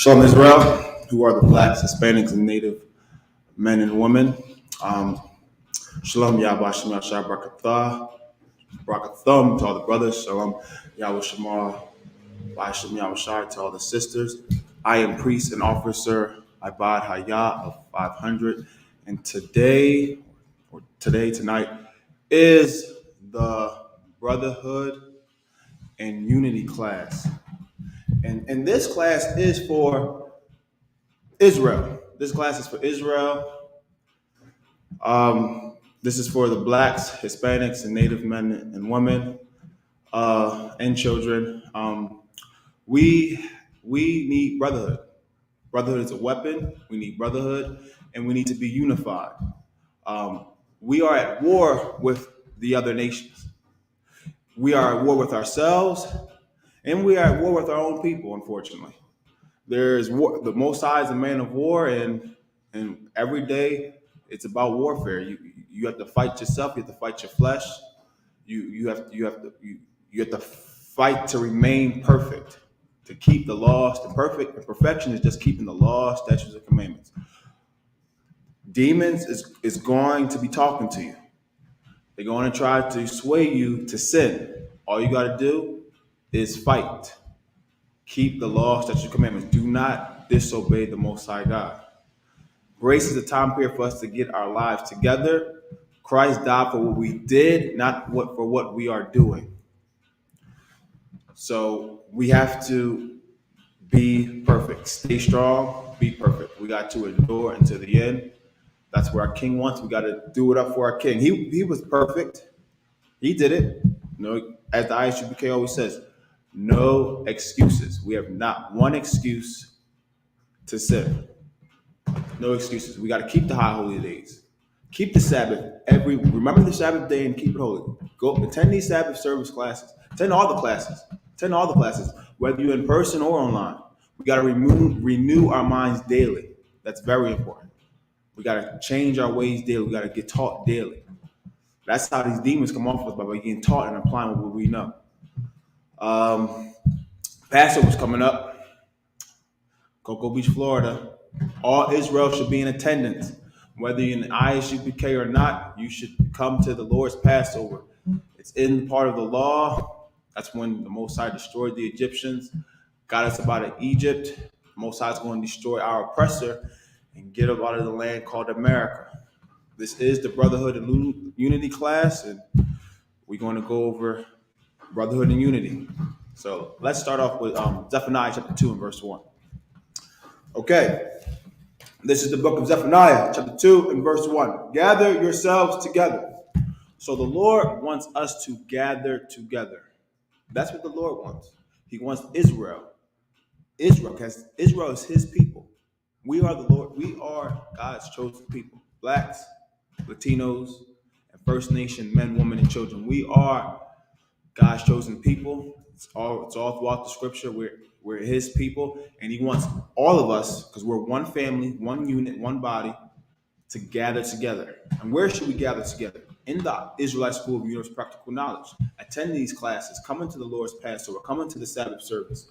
Shalom Israel, who are the blacks, Hispanics, and Native men and women. Shalom Yahweh Shem Yahshua Barakathum to all the brothers. Shalom Yahweh Shema Shem Yahweh to all the sisters. I am priest and officer Ibad Hayah of 500. And tonight, is the Brotherhood and Unity class. And this class is for Israel. This class is for Israel. This is for the blacks, Hispanics, and Native men and women and children. We need brotherhood. Brotherhood is a weapon. We need brotherhood, and we need to be unified. We are at war with the other nations. We are at war with ourselves, and we are at war with our own people, unfortunately. There's war. The Most High is a man of war, and every day it's about warfare. You have to fight yourself. You have to fight your flesh. You have to fight to remain perfect, to keep the laws. The perfection is just keeping the laws, statutes, and commandments. Demons is going to be talking to you. They're going to try to sway you to sin. All you got to do is fight. Keep the law, statutes, and commandments. Do not disobey the Most High God. Grace is a time period for us to get our lives together. Christ died for what we did, not for what we are doing. So we have to be perfect. Stay strong, be perfect. We got to endure until the end. That's where our King wants. We got to do it up for our King. He was perfect. He did it. As the I.S.U.P.K always says, no excuses. We have not one excuse to sin. No excuses. We got to keep the high holy days. Keep the Sabbath remember the Sabbath day and keep it holy. Go attend these Sabbath service classes. Attend all the classes. Whether you're in person or online. We got to renew our minds daily. That's very important. We got to change our ways daily. We got to get taught daily. That's how these demons come off us, by getting taught and applying what we know. Passover's coming up. Cocoa Beach, Florida. All Israel should be in attendance. Whether you're in I.S.U.P.K or not, you should come to the Lord's Passover. It's in part of the law. That's when the Most High destroyed the Egyptians, got us up out of Egypt. The Most High is going to destroy our oppressor and get us out of the land called America. This is the Brotherhood and Unity class, and we're going to go over Brotherhood and Unity. So let's start off with Zephaniah chapter 2 and verse 1. Okay, this is the book of Zephaniah chapter 2 and verse 1. Gather yourselves together. So the Lord wants us to gather together. That's what the Lord wants. He wants Israel. Because Israel is his people. We are the Lord. We are God's chosen people. Blacks, Latinos, and First Nation men, women, and children. We are God's chosen people. It's all throughout the scripture. We're his people, and he wants all of us, because we're one family, one unit, one body, to gather together. And where should we gather together? In the Israelite School of Universal Practical Knowledge. Attend these classes. Come into the Lord's Passover. Come into the Sabbath service.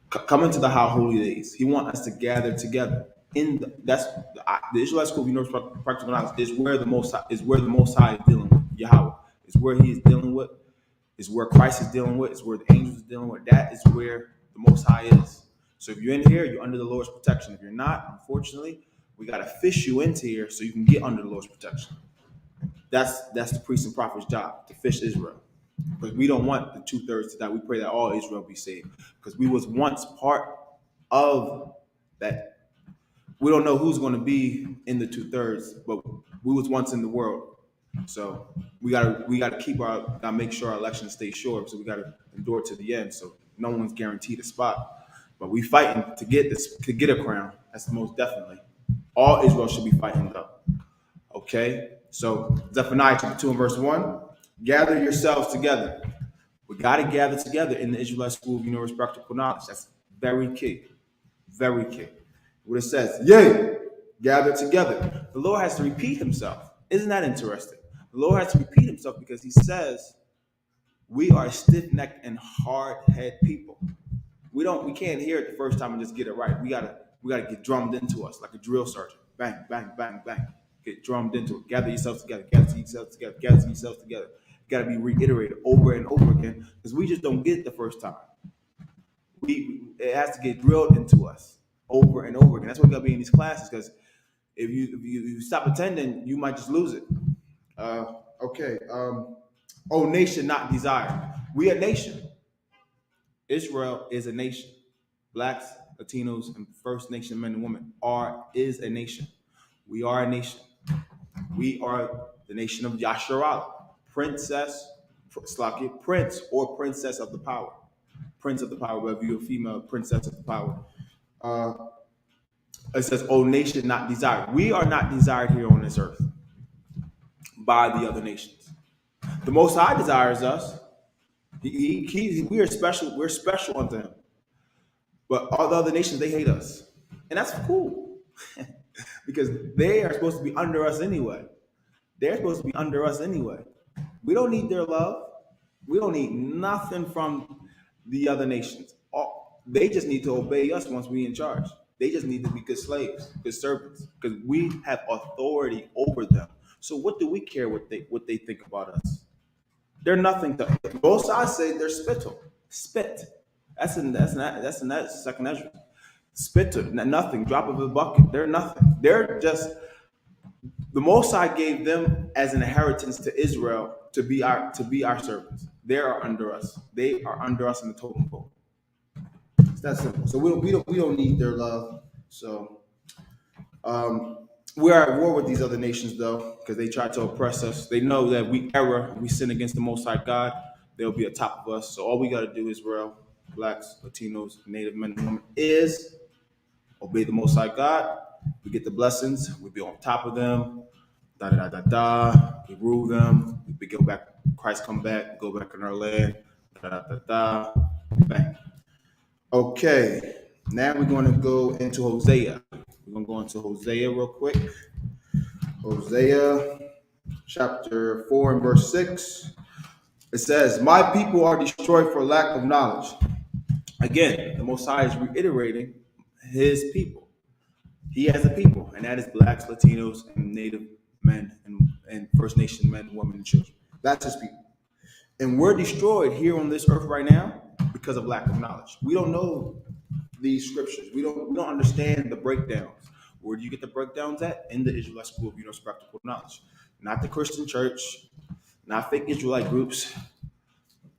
Come into the High Holy Days. He wants us to gather together. The Israelite School of Universal Practical Knowledge is where the Most High is dealing with Yahweh. Is where he is dealing with. Is where Christ is dealing with. Is where the angels are dealing with. That is where the Most High is. So if you're in here, you're under the Lord's protection. If you're not, unfortunately, we got to fish you into here so you can get under the Lord's protection. That's the priest and prophet's job, to fish Israel. Because we don't want the 2/3 to die. We pray that all Israel be saved. Because we was once part of that. We don't know who's going to be in the 2/3, but we was once in the world. So we gotta make sure our election stays sure. So we gotta endure to the end. So no one's guaranteed a spot. But we fighting to get a crown. That's most definitely. All Israel should be fighting though. Okay? So Zephaniah chapter 2 and verse 1. Gather yourselves together. We got to gather together in the Israelite School of Universal Practical Knowledge. That's very key. Very key. What it says, yea, gather together. The Lord has to repeat himself. Isn't that interesting? The Lord has to repeat himself because he says we are stiff-necked and hard-headed people. We can't hear it the first time and just get it right. We got to We got to get drummed into us like a drill sergeant. Bang, bang, bang, bang. Get drummed into it. Gather yourselves together. Gather yourselves together. Gather yourselves together. Got to be reiterated over and over again because we just don't get it the first time. It has to get drilled into us over and over again. That's why we got to be in these classes because if you stop attending, you might just lose it. Okay. Oh, nation not desired. We a nation. Israel is a nation. Blacks, Latinos, and First Nation men and women is a nation. We are a nation. We are the nation of Yasharala, prince or princess of the power. Prince of the power, whether you're a female, princess of the power. Uh, it says, "O nation not desired." We are not desired here on this earth by the other nations. The Most High desires us. We are special. We're special unto Him. But all the other nations, they hate us, and that's cool because they are supposed to be under us anyway. They're supposed to be under us anyway. We don't need their love. We don't need nothing from the other nations. They just need to obey us once we're in charge. They just need to be good slaves, good servants, because we have authority over them. So what do we care what they think about us? They're nothing to both sides. Say they're spit. That's in that second Ezra. Spit, nothing. Drop of a bucket. They're nothing. They're just the Most High gave them as an inheritance to Israel to be our servants. They are under us. They are under us in the totem pole. It's that simple. So we don't need their love. So we are at war with these other nations though, because they try to oppress us. They know that we err, we sin against the Most High God. They'll be atop of us. So all we got to do, Israel, Blacks, Latinos, Native men and women, is obey the Most High God. We get the blessings. We be on top of them. Da da da da da. We rule them. We go back. Christ come back. Go back in our land. Da da da da. Bang. Okay. Now we're going to go into Hosea. We're going to go into Hosea real quick. Hosea chapter 4 and verse 6. It says, "My people are destroyed for lack of knowledge." Again, the Most High is reiterating His people. He has a people, and that is Blacks, Latinos, and Native men and First Nation men, women, and children. That's His people. And we're destroyed here on this earth right now because of lack of knowledge. We don't know these scriptures. We don't understand the breakdowns. Where do you get the breakdowns at? In the Israelite School of Universal Practical Knowledge. Not the Christian church, not fake Israelite groups.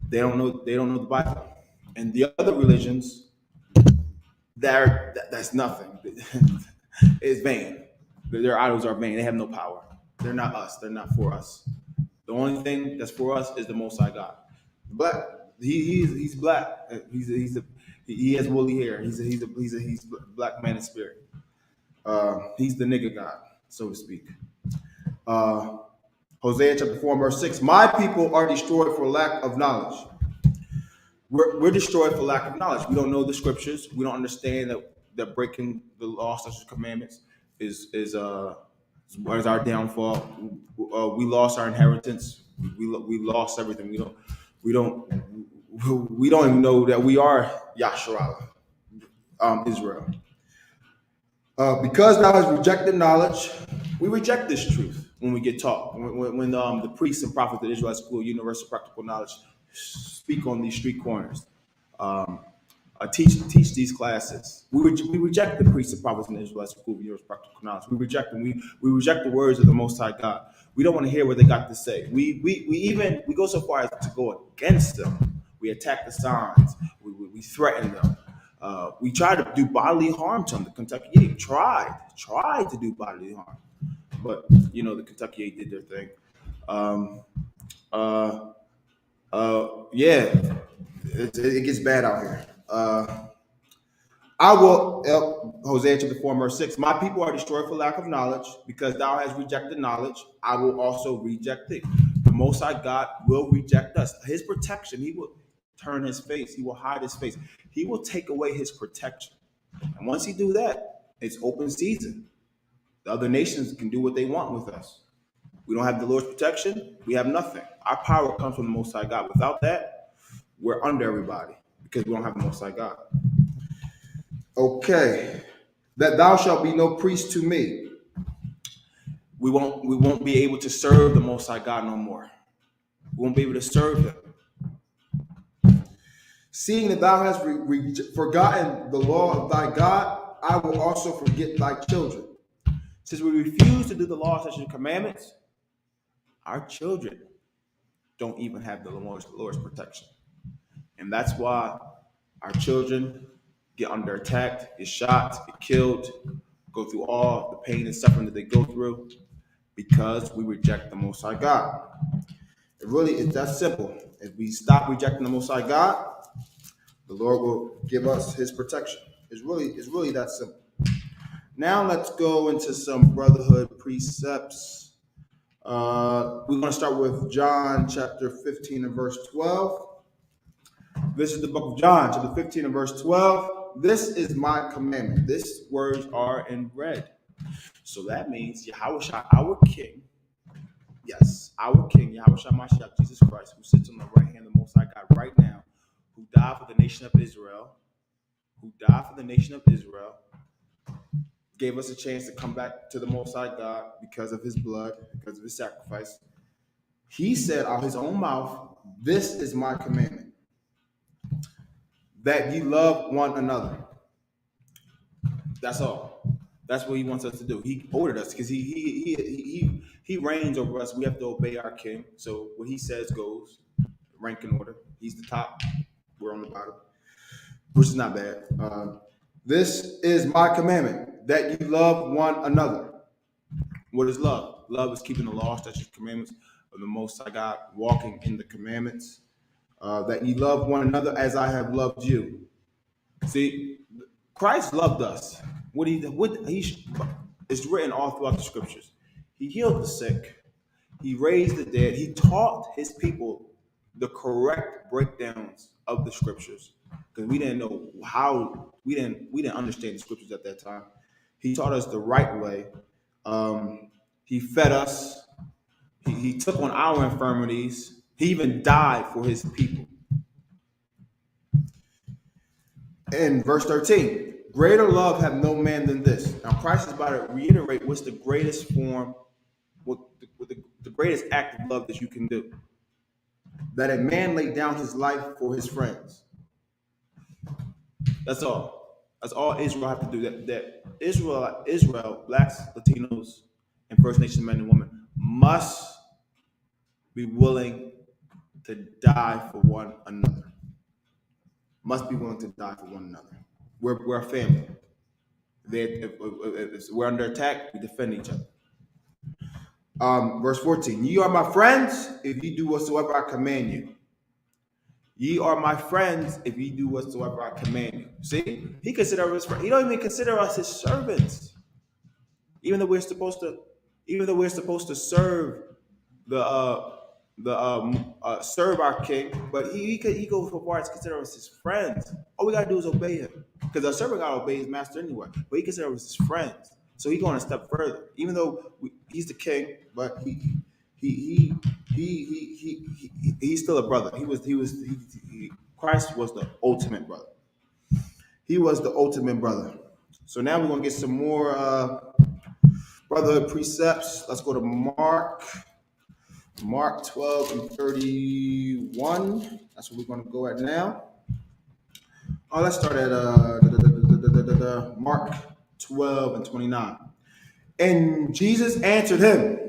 They don't know the Bible. And the other religions, that's nothing. It's vain. Their idols are vain. They have no power. They're not us. They're not for us. The only thing that's for us is the Most High God. Black. He's black. He has woolly hair. He's a black man in spirit. He's the nigga God, so to speak. Hosea chapter 4 verse 6. "My people are destroyed for lack of knowledge." We're destroyed for lack of knowledge. We don't know the scriptures. We don't understand that breaking the law, such as commandments, is our downfall. We lost our inheritance. We lost everything. We don't even know that we are Yasharala, Israel. "Because thou hast rejected knowledge," we reject this truth when we get taught. When the priests and prophets of the Israelite School of Universal Practical Knowledge speak on these street corners, teach these classes. We reject the priests and prophets in the Israelite School of Universal Practical Knowledge. We reject them. We reject the words of the Most High God. We don't want to hear what they got to say. We go so far as to go against them. We attack the signs. We threaten them. We try to do bodily harm to them. The Kentucky 8 tried to do bodily harm, but the Kentucky 8 did their thing. Yeah, it gets bad out here. I will, Hosea chapter 4 verse 6. "My people are destroyed for lack of knowledge, because thou hast rejected knowledge. I will also reject thee." The Most High God will reject us. His protection, He will turn His face. He will hide His face. He will take away His protection. And once He do that, it's open season. The other nations can do what they want with us. We don't have the Lord's protection. We have nothing. Our power comes from the Most High God. Without that, we're under everybody because we don't have the Most High God. Okay. that thou shalt be no priest to me. We won't be able to serve the Most High God no more. We won't be able to serve Him. Seeing that thou hast forgotten the law of thy God, I will also forget thy children. Since we refuse to do the law, statutes, and commandments, our children don't even have the Lord's protection. And that's why our children get under attack, get shot, get killed, go through all the pain and suffering that they go through because we reject the Most High God. It really is that simple. If we stop rejecting the Most High God, the Lord will give us His protection. It's really that simple. Now let's go into some brotherhood precepts. We're going to start with John chapter 15 and verse 12. This is the book of John, chapter 15 and verse 12. This is my commandment. These words are in red. So that means Yahushua, our King, yes, our King, Yahushua Mashiach, Jesus Christ, who sits on the right hand of the Most High God right now, who died for the nation of Israel, gave us a chance to come back to the Most High God because of His blood, because of His sacrifice. He said out of His own mouth, this is my commandment, that ye love one another. That's all. That's what He wants us to do. He ordered us because he reigns over us. We have to obey our King. So what He says goes, rank and order. He's the top. We're on the bottom, which is not bad. This is my commandment, that ye love one another. What is love? Love is keeping the law, statutes, commandments of the Most High God, walking in the commandments. That ye love one another as I have loved you. See, Christ loved us. It's written all throughout the scriptures. He healed the sick. He raised the dead. He taught His people the correct breakdowns of the scriptures because we didn't know how. We didn't understand the scriptures at that time. He taught us the right way. He fed us. He took on our infirmities. He even died for His people. In verse 13, greater love have no man than this. Now Christ is about to reiterate what's the greatest form, what the greatest act of love that you can do. That a man lay down his life for his friends. That's all. That's all Israel have to do. That Israel, blacks, Latinos, and First Nation men and women must be willing to die for one another. Must be willing to die for one another. We're a family. If we're under attack, we defend each other. Verse 14, ye are my friends if ye do whatsoever I command you. Ye are my friends if ye do whatsoever I command you. See, He considers us friends. He don't even consider us His servants. Even though we're supposed to serve serve our King, but he goes so far as to consider us His friends. All we gotta do is obey Him, because our servant gotta obey his master anyway. But He considers us His friends, so He's going a step further. Even though He's the King, but he's still a brother. Christ was the ultimate brother. He was the ultimate brother. So now we're gonna get some more brotherhood precepts. Let's go to Mark 12 and 31. That's what we're going to go at now. Let's start at Mark 12 and 29. And Jesus answered him,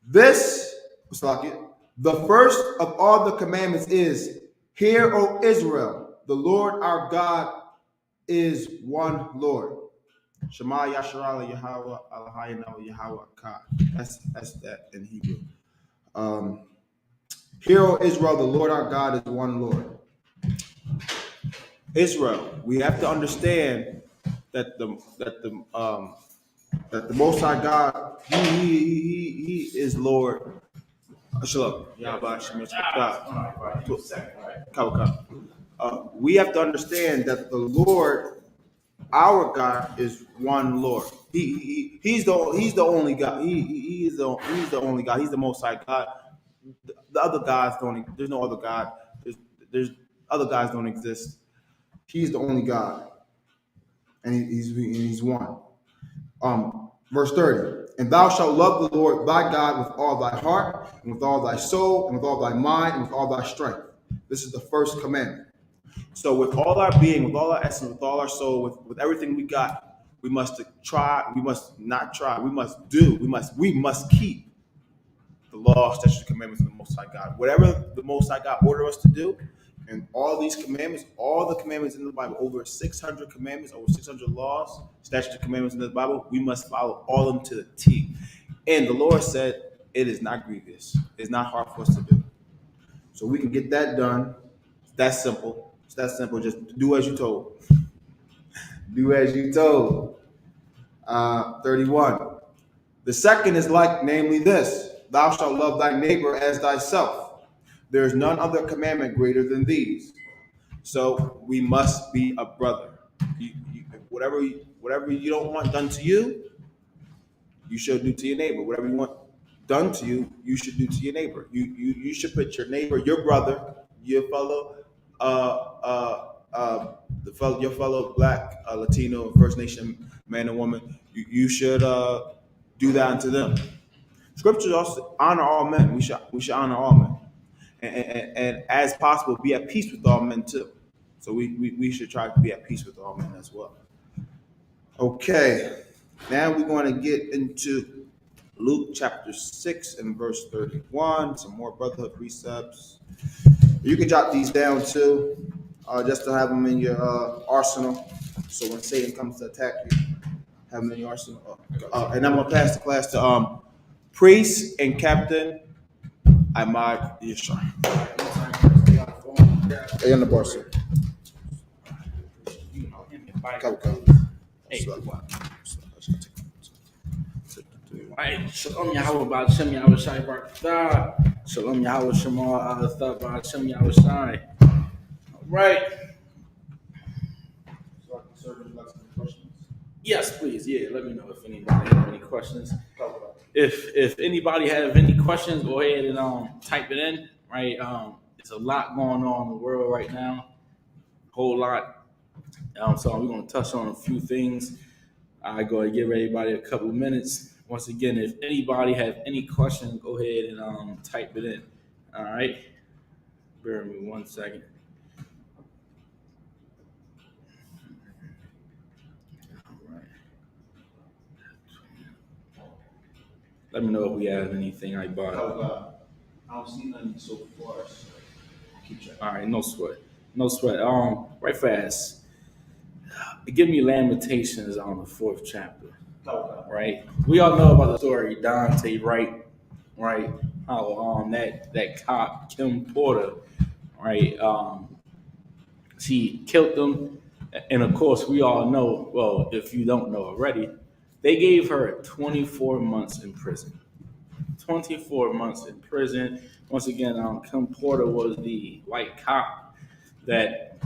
this, the first of all the commandments is, hear, O Israel, the Lord our God is one Lord. Shema Yasharala Yahweh Elohayim Yahweh Ka. That's that in Hebrew. Hear, O Israel, the Lord our God is one Lord. Israel, we have to understand that the Most High God, He is Lord. Shalom. We have to understand that the Lord, our God, is one Lord. He's the only God. He's the only God. He's the Most High God. The other gods don't. There's no other God. There's other gods don't exist. He's the only God. and he's one. Verse 30. And thou shalt love the Lord thy God with all thy heart, and with all thy soul, and with all thy mind, and with all thy strength. This is the first commandment. So with all our being, with all our essence, with all our soul, with everything we got, we must try, we must not try, we must do, we must keep the law, statutes, commandments of the Most High God. Whatever the Most High God order us to do, and all these commandments, all the commandments in the Bible, over 600 commandments, over 600 laws, statutes, commandments in the Bible, we must follow all of them to the T. And the Lord said, it is not grievous. It's not hard for us to do. So we can get that done. It's that simple. It's that simple. Just do as you told. Do as you told. 31. The second is like, namely this, thou shalt love thy neighbor as thyself. There is none other commandment greater than these. So we must be a brother. Whatever you don't want done to you, you should do to your neighbor. Whatever you want done to you, you should do to your neighbor. You should put your neighbor, your brother, your fellow, your fellow Black, Latino, First Nation man and woman. You should do that unto them. Scripture also honor all men. We should honor all men, and as possible, be at peace with all men too. So we should try to be at peace with all men as well. Okay, now we're going to get into Luke chapter 6 and verse 31. Some more brotherhood precepts. You can jot these down too, just to have them in your arsenal. So when Satan comes to attack you, have them in your arsenal. And I'm gonna pass the class to priest and captain Ahmad Yeshar. Hey, on the bar, sir. Hey, right. Shalom Yahweh Ba'Shem Yahweh Shai Barakatah. Shalom Yahweh Shema Alatha Ba'Shem Yahweh Shai. All right. Yes, please. Yeah, let me know if anybody have any questions. If anybody have any questions, go ahead and type it in. Right. There's a lot going on in the world right now. Whole lot. So we're going to touch on a few things. I go and give everybody a couple of minutes. Once again, if anybody have any questions, go ahead and type it in. All right. Bear with me 1 second. All right. Let me know if we have anything I bought. I don't see nothing so far. So keep checking. All right, no sweat. No sweat. Right fast. Give me Lamentations on the 4th chapter. Right? We all know about the story, Dante Wright, right? How that cop, Kim Porter, right? She killed them. And of course, we all know, well, if you don't know already, they gave her 24 months in prison. 24 months in prison. Once again, Kim Porter was the white cop that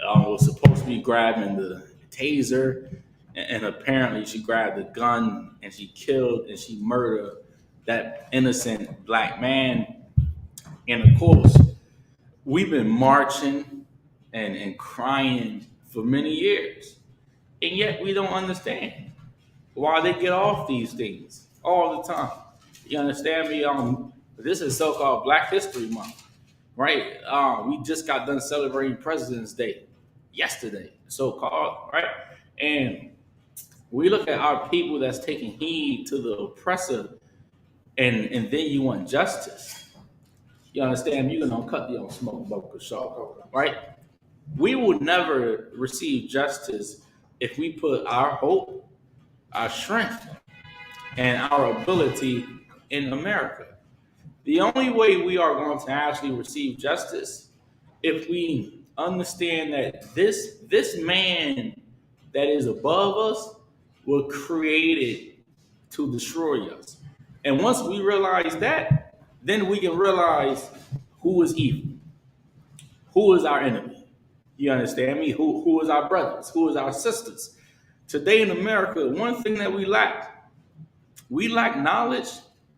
was supposed to be grabbing the taser, and apparently she grabbed the gun and she killed and she murdered that innocent black man. And of course, we've been marching and crying for many years, and yet we don't understand why they get off these things all the time. You understand me? This is so-called Black History Month, right? We just got done celebrating President's Day yesterday, so-called, right? And we look at our people that's taking heed to the oppressor, and then you want justice. You understand me? You're gonna cut the smoke boca show, right? We will never receive justice if we put our hope, our strength, and our ability in America. The only way we are going to actually receive justice if we understand that this man that is above us was created to destroy us. And once we realize that, then we can realize who is evil, who is our enemy. You understand me? Who is our brothers? Who is our sisters? Today in America, one thing that we lack knowledge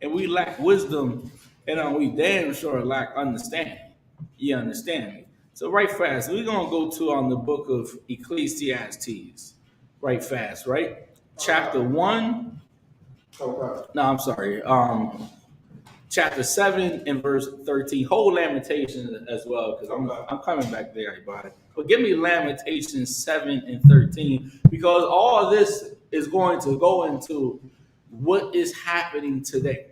and we lack wisdom, and we damn sure lack understanding. You understand me? So right fast, we're going to go to the book of Ecclesiastes. right fast, right? Chapter 1. Okay. No, I'm sorry. Chapter 7 and verse 13. Hold Lamentations as well, because I'm coming back there, everybody. But give me Lamentations 7 and 13, because all this is going to go into what is happening today.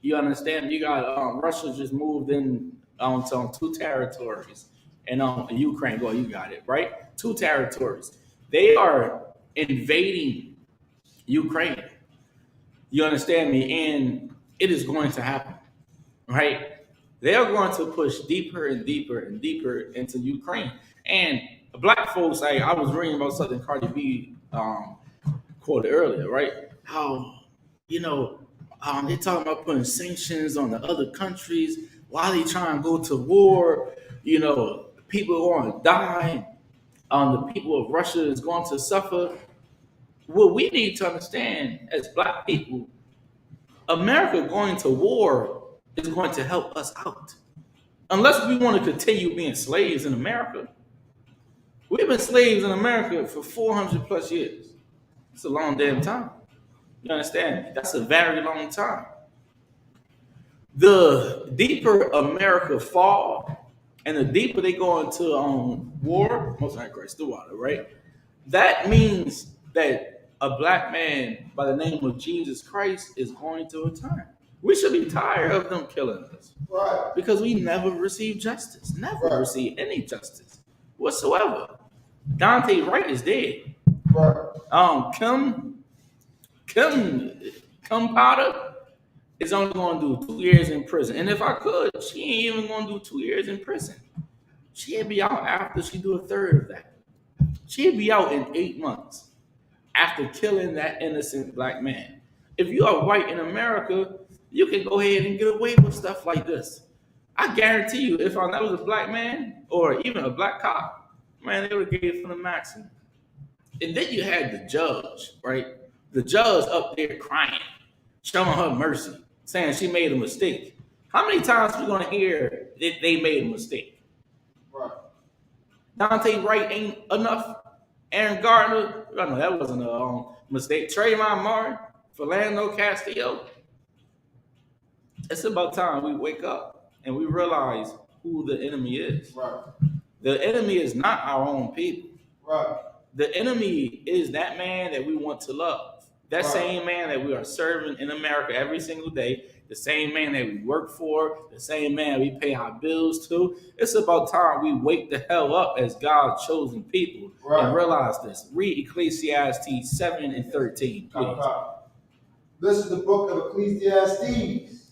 You understand? You got Russia just moved in to 2 territories, and Ukraine. Well, you got it right. 2 territories. They are invading Ukraine. You understand me? And it is going to happen, right? They are going to push deeper and deeper and deeper into Ukraine. And black folks, I was reading about something Cardi B quoted earlier, right? How, you know, they're talking about putting sanctions on the other countries. Why they trying to go to war? You know, people are going to die. The people of Russia is going to suffer. What we need to understand as black people, America going to war is going to help us out. Unless we want to continue being slaves in America. We've been slaves in America for 400 plus years. It's a long damn time. You understand? That's a very long time. The deeper America fall, and the deeper they go into war, most likely Christ the water, right? That means that a black man by the name of Jesus Christ is going to return. We should be tired of them killing us. Right. Because we never received justice. Never Right. received any justice whatsoever. Dante Wright is dead. Right. Kim Potter is only going to do 2 years in prison. And if I could, she ain't even going to do 2 years in prison. She'd be out after she do a third of that. She'd be out in 8 months after killing that innocent black man. If you are white in America, you can go ahead and get away with stuff like this. I guarantee you, if that was a black man or even a black cop, man, they would have gave it for the maximum. And then you had the judge, right? The judge up there crying, showing her mercy, saying she made a mistake. How many times are we going to hear that they made a mistake? Right. Dante Wright ain't enough. Aaron Gardner, I know that wasn't a mistake. Trayvon Martin, Philando Castillo. It's about time we wake up and we realize who the enemy is. Right. The enemy is not our own people. Right. The enemy is that man that we want to love. That Right. same man that we are serving in America every single day. The same man that we work for. The same man we pay our bills to. It's about time we wake the hell up as God's chosen people Right. and realize this. Read Ecclesiastes 7 and 13, please. This is the book of Ecclesiastes,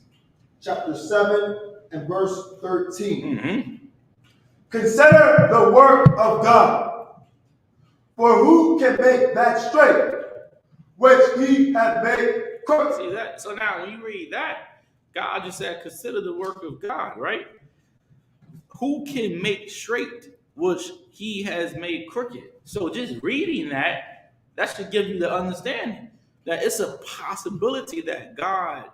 chapter 7 and verse 13. Mm-hmm. Consider the work of God, for who can make that straight which he hath made crooked? See that? So now when you read that, God just said, consider the work of God, right? Who can make straight which he has made crooked? So just reading that should give you the understanding that it's a possibility that God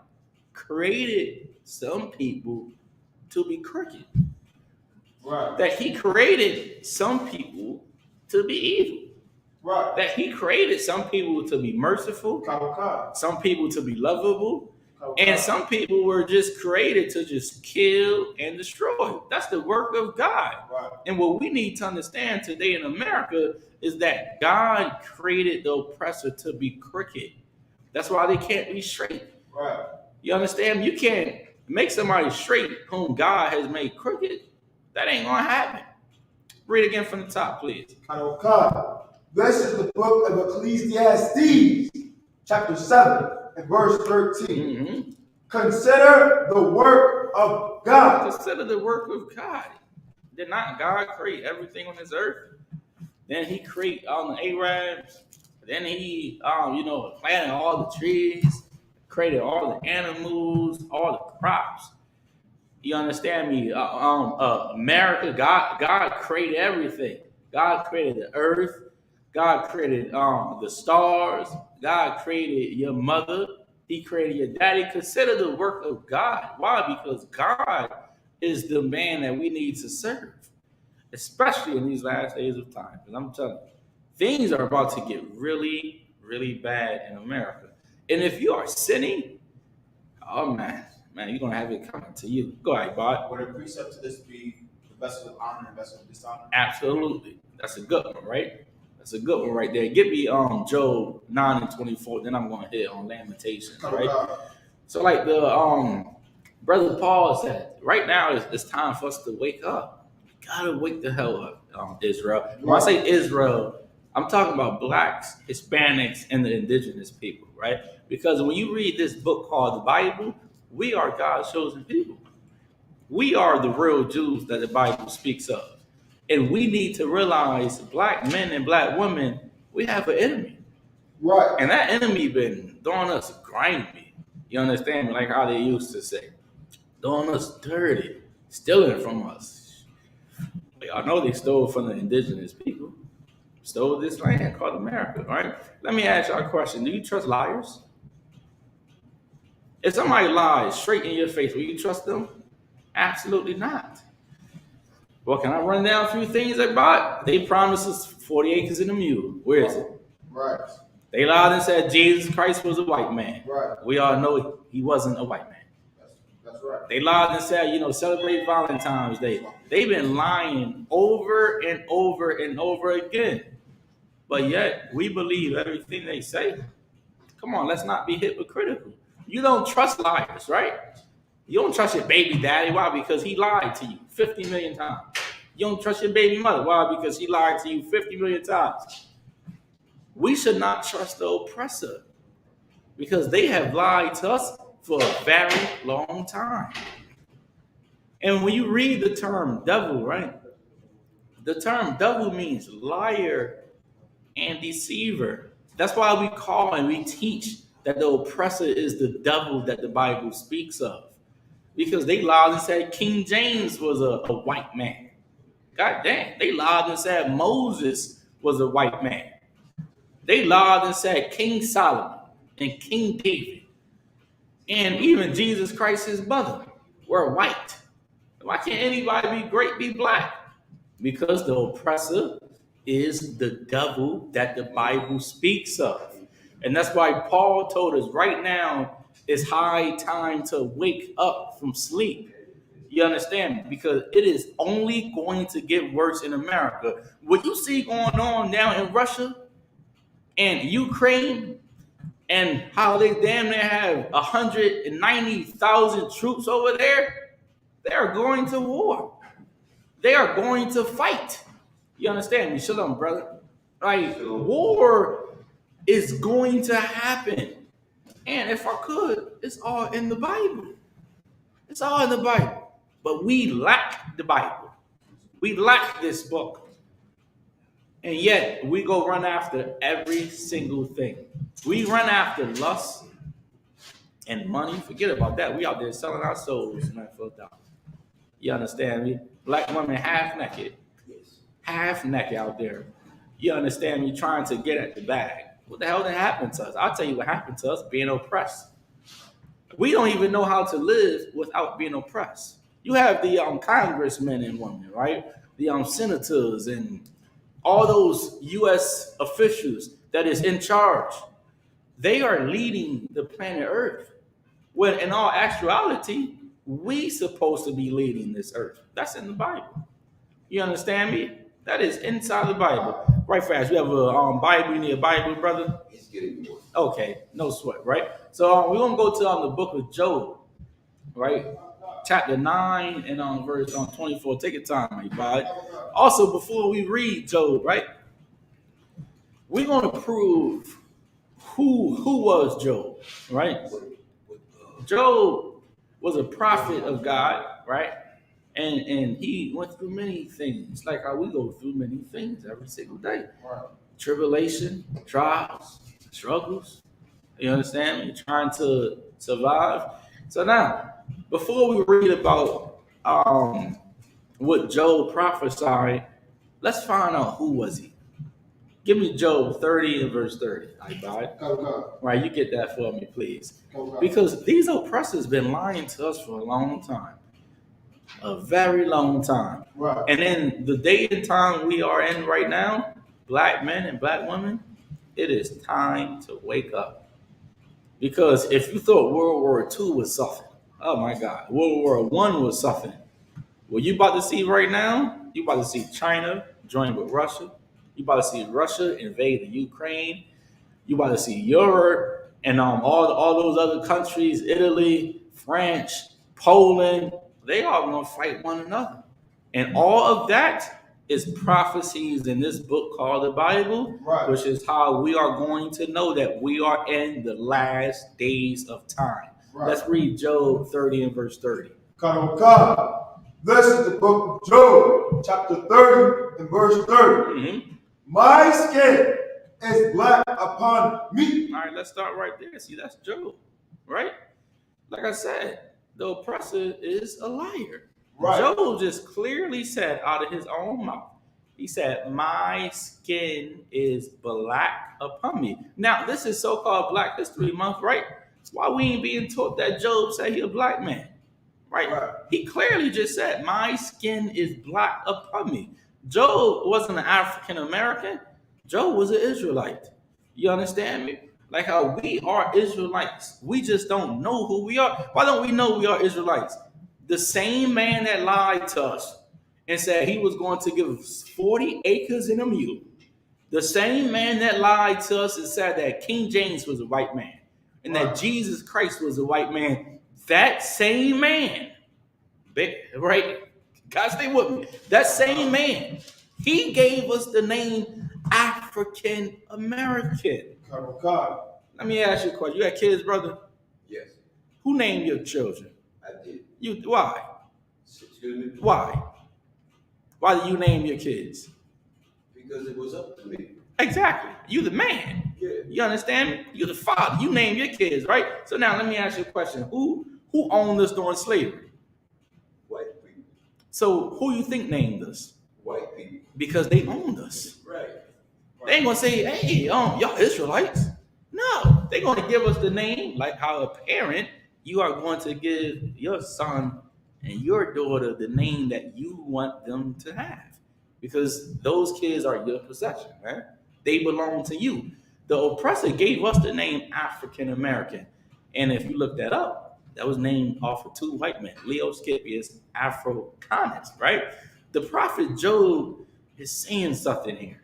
created some people to be crooked. Right. That he created some people to be evil. Right. That he created some people to be merciful, some people to be lovable, and some people were just created to just kill and destroy. That's the work of God. Right. And what we need to understand today in America is that God created the oppressor to be crooked. That's why they can't be straight. Right. You understand? You can't make somebody straight whom God has made crooked. That ain't going to happen. Read again from the top, please. This is the book of Ecclesiastes, chapter 7 and verse 13. Mm-hmm. Consider the work of God. Consider the work of God. Did not God create everything on this earth? Then he created all the Arabs. Then he, planted all the trees, created all the animals, all the crops. You understand me? America, God created everything. God created the earth. God created the stars. God created your mother. He created your daddy. Consider the work of God. Why? Because God is the man that we need to serve, especially in these last days of time. Because I'm telling you, things are about to get really, really bad in America. And if you are sinning, oh man, you're gonna have it coming to you. Go ahead, Bart. Would a precept to this be the vessel of honor and vessel of dishonor? Absolutely. That's a good one, right? That's a good one right there. Give me Job 9:24, then I'm gonna hit on Lamentations, right? So like the brother Paul said, right now it's time for us to wake up. We gotta wake the hell up, Israel. When I say Israel, I'm talking about blacks, Hispanics, and the indigenous people, right? Because when you read this book called the Bible, we are God's chosen people. We are the real Jews that the Bible speaks of. And we need to realize, black men and black women, we have an enemy. Right. And that enemy been doing us grimy. You understand me? Like how they used to say. Doing us dirty. Stealing from us. Y'all know they stole from the indigenous people. Stole this land called America, right? Let me ask y'all a question. Do you trust liars? If somebody lies straight in your face, will you trust them? Absolutely not. Well, can I run down a few things they bought? They promised us 40 acres and a mule. Where is it? Right. They lied and said Jesus Christ was a white man. Right. We all know he wasn't a white man. That's right. They lied and said, celebrate Valentine's Day. They've been lying over and over and over again. But yet, we believe everything they say. Come on, let's not be hypocritical. You don't trust liars, right? You don't trust your baby daddy. Why? Because he lied to you 50 million times. You don't trust your baby mother. Why? Because he lied to you 50 million times. We should not trust the oppressor because they have lied to us for a very long time. And when you read the term devil, right? The term devil means liar and deceiver. That's why we call and we teach that the oppressor is the devil that the Bible speaks of. Because they lied and said King James was a white man. God damn. They lied and said Moses was a white man. They lied and said King Solomon and King David and even Jesus Christ, his mother, were white. Why can't anybody be great, be black? Because the oppressor is the devil that the Bible speaks of. And that's why Paul told us right now it's high time to wake up from sleep. You understand? Because it is only going to get worse in America. What you see going on down in Russia and Ukraine and how they damn near have 190,000 troops over there, they are going to war. They are going to fight. You understand me? Shut up, brother. Like, war is going to happen. And if I could, it's all in the Bible. It's all in the Bible. But we lack the Bible. We lack this book. And yet, we go run after every single thing. We run after lust and money. Forget about that. We out there selling our souls, man, for $1. You understand me? Black women half naked. Half naked out there. You understand me? Trying to get at the bag. What the hell did happen to us? I'll tell you what happened to us, being oppressed. We don't even know how to live without being oppressed. You have the congressmen and women, right? The senators and all those U.S. officials that is in charge. They are leading the planet Earth. When in all actuality, we supposed to be leading this earth. That's in the Bible. You understand me? That is inside the Bible. Right fast. You have a Bible. You need a Bible, brother? He's getting more. Okay, no sweat, right? So we're gonna go to the book of Job, right? Chapter 9 and verse 24. Take your time, my God. Also, before we read Job, right? We're gonna prove who was Job, right? Job was a prophet of God, right? And he went through many things, like how we go through many things every single day. Tribulation, trials, struggles. You understand me? Trying to survive. So now, before we read about what Job prophesied, let's find out who was he. Give me Job 30 and verse 30. Right, you get that for me, please. Because these oppressors been lying to us for a long time. A very long time. Right. And in the day and time we are in right now, black men and black women, it is time to wake up. Because if you thought World War II was something, oh my God, World War I was something. What you about to see right now, you about to see China join with Russia. You about to see Russia invade the Ukraine. You about to see Europe and all those other countries, Italy, France, Poland, they all gonna fight one another. And all of that is prophecies in this book called the Bible, Right. which is how we are going to know that we are in the last days of time. Right. Let's read Job 30 and verse 30. God. This is the book of Job, chapter 30 and verse 30. Mm-hmm. My skin is black upon me. All right, let's start right there. See, that's Job, right? Like I said, the oppressor is a liar. Right. Job just clearly said out of his own mouth, he said, my skin is black upon me. Now, this is so-called Black History Month, right? That's why we ain't being taught that Job said he a black man, right? He clearly just said, my skin is black upon me. Job wasn't an African American. Job was an Israelite. You understand me? Like how we are Israelites. We just don't know who we are. Why don't we know we are Israelites? The same man that lied to us and said he was going to give us 40 acres and a mule. The same man that lied to us and said that King James was a white man and that Jesus Christ was a white man. That same man, right? God, stay with me. That same man, he gave us the name African American. God. Let me ask you a question. You got kids, brother? Yes, Who named your children? I did. You. Why? Excuse me? Why? Why did you name your kids? Because it was up to me. Exactly. You the man. Yeah. You understand me? You the father. You name your kids, right? So now let me ask you a question. Who owned us during slavery? White people. So who you think named us? White people. Because they owned us. Right. They ain't gonna say, hey, y'all Israelites. No, they're gonna give us the name like how a parent, you are going to give your son and your daughter the name that you want them to have. Because those kids are your possession, right? They belong to you. The oppressor gave us the name African American. And if you look that up, that was named off of two white men, Leo Scipius, Africanus, right? The prophet Job is saying something here.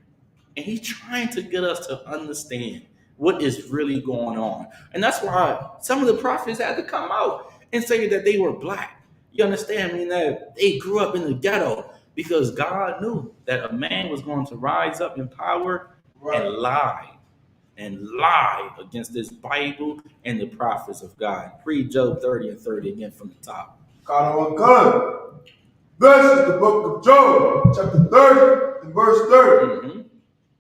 And he's trying to get us to understand what is really going on. And that's why some of the prophets had to come out and say that they were black. You understand me? That they grew up in the ghetto because God knew that a man was going to rise up in power and lie against this Bible and the prophets of God. Read Job 30 and 30 again from the top. God. This is the book of Job, chapter 30 and verse 30. Mm-hmm.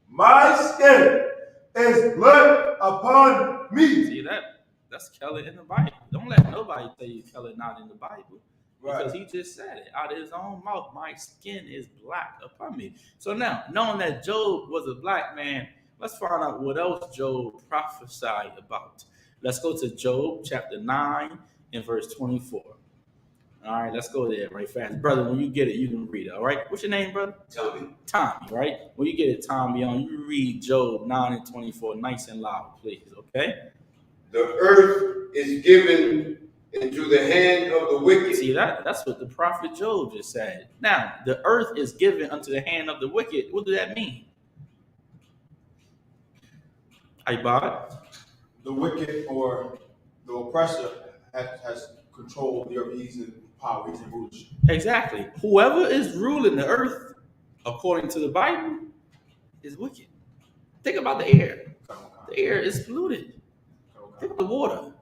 My skin is black upon me. See that? That's Kelly in the Bible. Don't let nobody tell you Kelly not in the Bible. Because he just said it out of his own mouth. My skin is black upon me. So now, knowing that Job was a black man, let's find out what else Job prophesied about. Let's go to Job chapter 9 and verse 24. All right, let's go there right fast. Brother, when you get it, you can read it, all right? What's your name, brother? Tommy. Tommy, right? When you get it, Tommy, you read Job 9 and 24 nice and loud, please, okay? The earth is given into the hand of the wicked. See that? That's what the prophet Job just said. Now, the earth is given unto the hand of the wicked. What does that mean? Ibad? The wicked or the oppressor has control of the earth. He's in power, he's in rulership. Exactly. Whoever is ruling the earth, according to the Bible, is wicked. Think about the air. The air is polluted. Think of the water.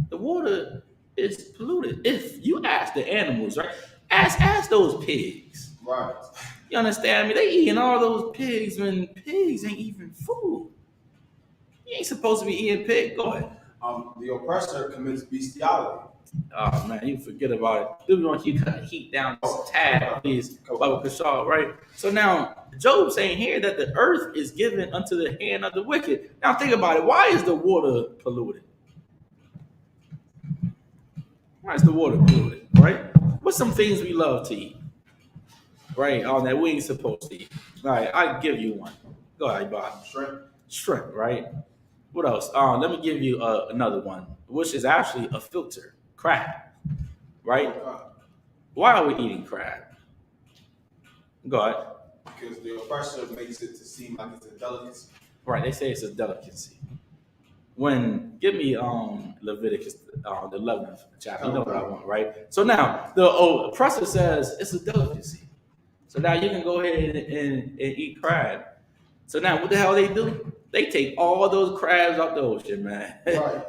The water is polluted. If you ask the animals, right? Ask those pigs. Right. You understand me? They eating all those pigs when pigs ain't even food. You ain't supposed to be eating pig. Go ahead. The oppressor commits bestiality. Oh man, you forget about it. You cut the heat down just a tad, please, Baba Kashal, right? So now Job saying here that the earth is given unto the hand of the wicked. Now think about it. Why is the water polluted? Why is the water polluted? Right? What's some things we love to eat? Right? That we ain't supposed to eat. All right, I give you one. Go ahead, Bob. Shrimp. Shrimp, right? What else? Let me give you another one, which is actually a filter. Crab, right? Okay. Why are we eating crab? Go ahead. Because the oppressor makes it to seem like it's a delicacy. Right, they say it's a delicacy. Give me Leviticus the 11th chapter. You know what I want, right? So now the oppressor says it's a delicacy. So now you can go ahead and eat crab. So now what the hell they do? They take all those crabs out the ocean, man. Right.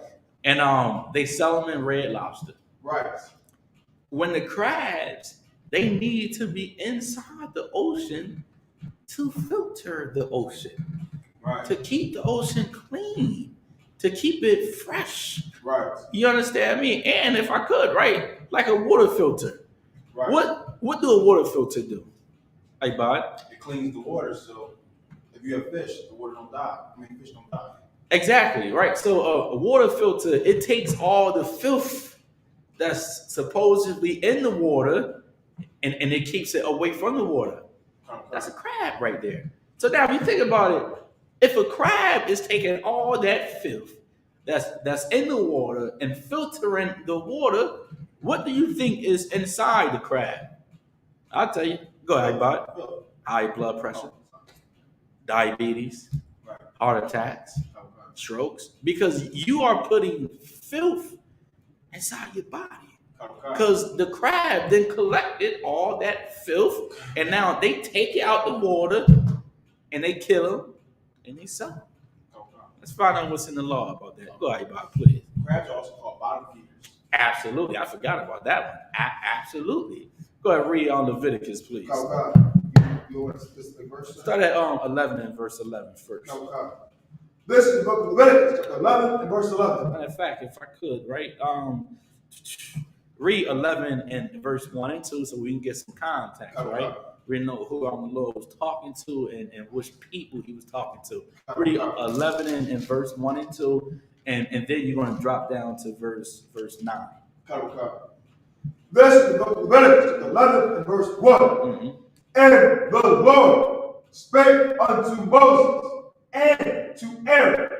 And they sell them in Red Lobster. Right. When the crabs, they need to be inside the ocean to filter the ocean, Right. to keep the ocean clean, to keep it fresh. Right. You understand me? And if I could, right, like a water filter. Right. What do a water filter do? Hey, bud. It cleans the water, so if you have fish, the water don't die. Fish don't die. Exactly, right. So a water filter, it takes all the filth that's supposedly in the water and it keeps it away from the water. That's a crab right there. So now if you think about it, if a crab is taking all that filth that's in the water and filtering the water, what do you think is inside the crab? I'll tell you. Go ahead, bud. High blood pressure, diabetes, Right. heart attacks, strokes, because you are putting filth inside your body. Because the crab then collected all that filth, and now they take it out the water, and they kill them, and they sell them. Let's find out what's in the law about that. Go ahead, Bob, please. Crabs are also called bottom feeders. Absolutely, I forgot about that one. Absolutely. Go ahead, read on Leviticus, please. You want a specific verse? Start at 11 and verse 11 first. This is the book of Leviticus, chapter 11 and verse 11. Matter of fact, if I could, right? Read 11 and verse 1 and 2 so we can get some context, right? We know who the Lord was talking to and which people he was talking to. Read 11 and verse 1 and 2, and then you're going to drop down to verse 9. This is the book of Leviticus, chapter 11 and verse 1. Mm-hmm. And the Lord spake unto Moses and to Aaron,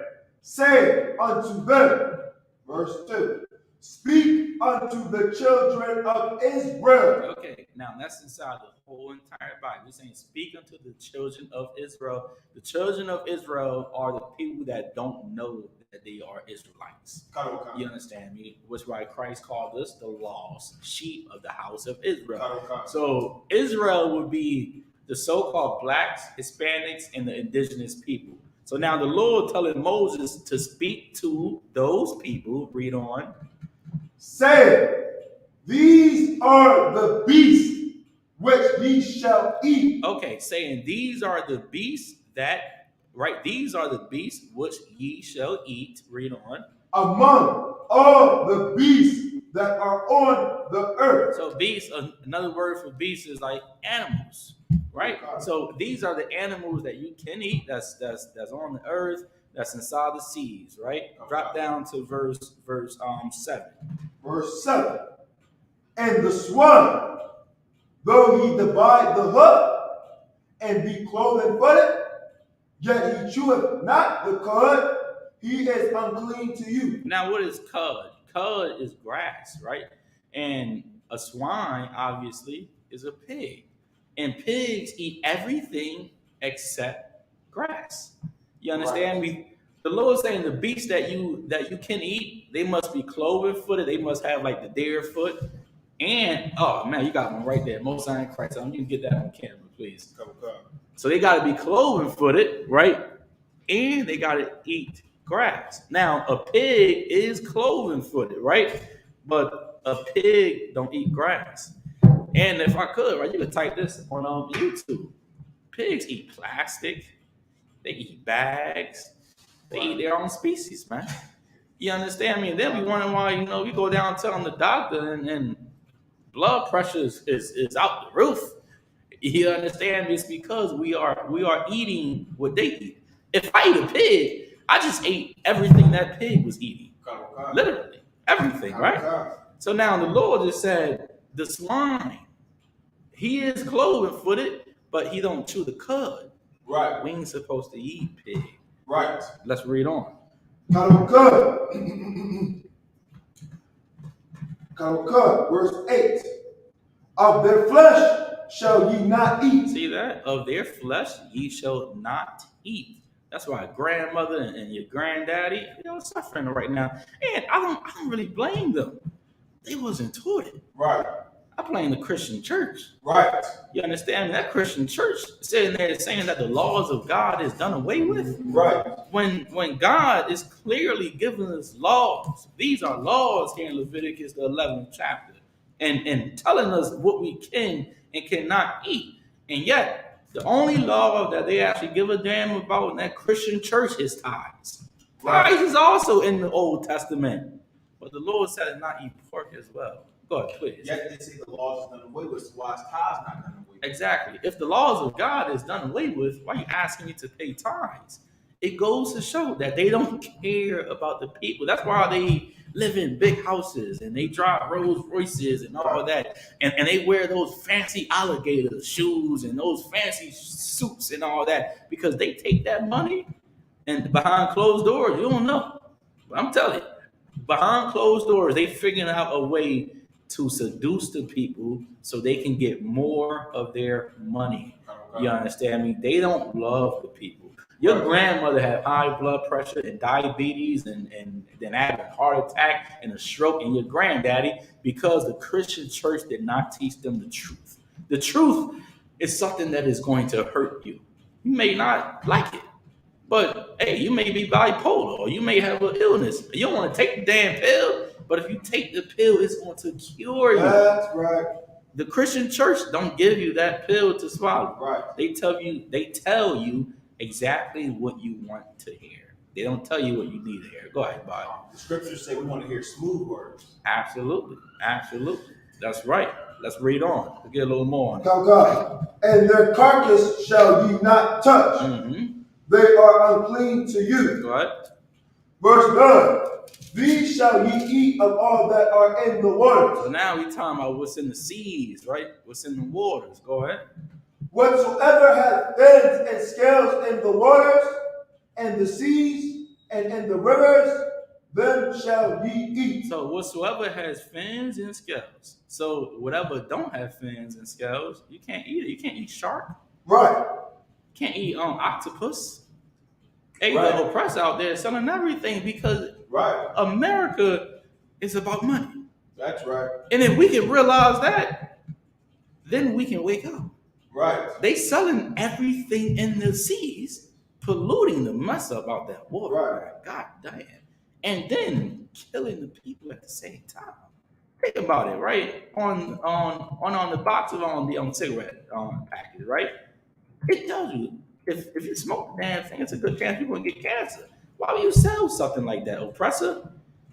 saying unto them, verse 2, speak unto the children of Israel. Okay, now that's inside the whole entire Bible. He's saying, speak unto the children of Israel. The children of Israel are the people that don't know that they are Israelites. You understand me? Which is why Christ called us the lost sheep of the house of Israel. So Israel would be the so-called blacks, Hispanics, and the indigenous people. So now the Lord telling Moses to speak to those people, read on, saying, these are the beasts which ye shall eat. Okay, saying these are the beasts that, right, these are the beasts which ye shall eat, read on. Among all the beasts that are on the earth. So beasts, another word for beasts is like animals, right? So these are the animals that you can eat, that's on the earth, that's inside the seas, right? Drop down to verse 7. Verse 7. And the swine, though he divide the hoof and be cloven footed, yet he cheweth not the cud, he is unclean to you. Now, what is cud? Cud is grass, right? And a swine, obviously, is a pig. And pigs eat everything except grass. You understand me? The Lord is saying the beasts that you can eat, they must be cloven footed. They must have like the deer foot. And oh man, you got one right there. Most High in Christ. You can get that on camera, please. So they got to be cloven footed, right? And they got to eat grass. Now a pig is cloven footed, right? But a pig don't eat grass. And if I could, right, you could type this on YouTube. Pigs eat plastic. They eat bags. They eat their own species, man. You understand me? And then we wondering why, we go down telling the doctor and blood pressure is out the roof. You understand? It's because we are eating what they eat. If I eat a pig, I just ate everything that pig was eating. Literally. Everything, right? So now the Lord just said, the swine, he is cloven footed, but he don't chew the cud. Right. We ain't supposed to eat pig. Right. Let's read on. Verse 8. Of their flesh shall ye not eat. See that? Of their flesh ye shall not eat. That's why grandmother and your granddaddy, suffering right now. And I don't really blame them. They wasn't taught it. Right. I blame the Christian church. Right. You understand? That Christian church sitting there saying that the laws of God is done away with. Right. When God is clearly giving us laws, these are laws here in Leviticus, the 11th chapter, and telling us what we can and cannot eat. And yet, the only law that they actually give a damn about in that Christian church is tithes. Right. Tithes is also in the Old Testament. But the Lord said to not eat pork as well. Go ahead, please. Yet they say the laws is done away with, so why is tithes not done away with? Exactly. If the laws of God is done away with, why are you asking me to pay tithes? It goes to show that they don't care about the people. That's why they live in big houses and they drive Rolls Royces and all that. And they wear those fancy alligator shoes and those fancy suits and all that, because they take that money and behind closed doors, you don't know. But I'm telling you, behind closed doors, they figuring out a way to seduce the people so they can get more of their money. You understand me? They don't love the people. Your grandmother had high blood pressure and diabetes and then had a heart attack and a stroke, and your granddaddy, because the Christian church did not teach them the truth. The truth is something that is going to hurt you. You may not like it, but hey, you may be bipolar or you may have an illness. You don't want to take the damn pill, but if you take the pill, it's going to cure you. That's right. The Christian church don't give you that pill to swallow. Right. They tell you exactly what you want to hear. They don't tell you what you need to hear. Go ahead, Bob. The scriptures say we want to hear smooth words. Absolutely. That's right. Let's read on. We'll get a little more on it. God. And their carcass shall ye not touch. Mm-hmm. They are unclean to you. Go ahead. Verse 9. These shall ye eat of all that are in the waters. So now we're talking about what's in the seas, right? What's in the waters. Go ahead. Whatsoever hath fins and scales in the waters, and the seas, and in the rivers, them shall ye eat. So whatsoever has fins and scales. So whatever don't have fins and scales, you can't eat it. You can't eat shark. Right. You can't eat octopus. Hey, Right. the oppressor out there selling everything because Right. America is about money. That's right. And if we can realize that, then we can wake up. Right. They selling everything in the seas, polluting the mess up out that water. Right. God damn. And then killing the people at the same time. Think about it, right? On the box of the cigarette package, right? It tells you if you smoke the damn thing, it's a good chance you're gonna get cancer. Why would you sell something like that, oppressor?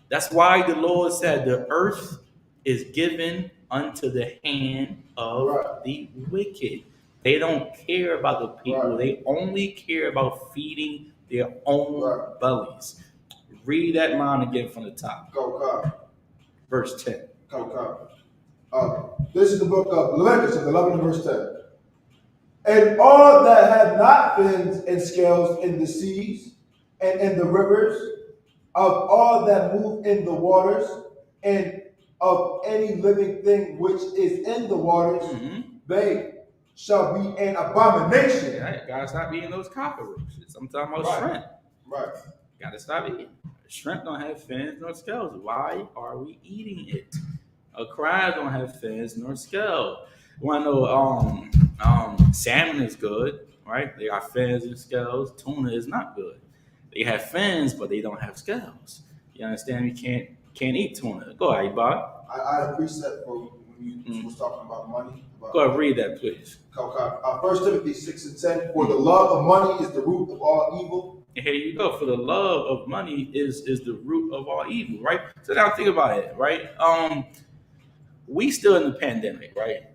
That's why the Lord said the earth is given unto the hand of the wicked. They don't care about the people. Right. They only care about feeding their own bellies. Read that line again from the top. Go. Verse 10. Go. This is the book of Leviticus, 11 and verse 10. And all that have not fins and scales in the seas and in the rivers, of all that move in the waters, and of any living thing which is in the waters, they shall be an abomination. Right. Gotta stop eating those cockroaches. I'm talking about shrimp. Right. Gotta stop eating. Shrimp don't have fins nor scales. Why are we eating it? A crab don't have fins nor scales. Want to know? Salmon is good, right? They got fins and scales. Tuna is not good. They have fins, but they don't have scales. You understand? You can't eat tuna. Go ahead, Bob. I had a precept for when you was talking about money. Go ahead, read that, please. 1 Timothy 6 and 10. For the love of money is the root of all evil. And here you go. For the love of money is the root of all evil, right? So now think about it, right? We still in the pandemic, right?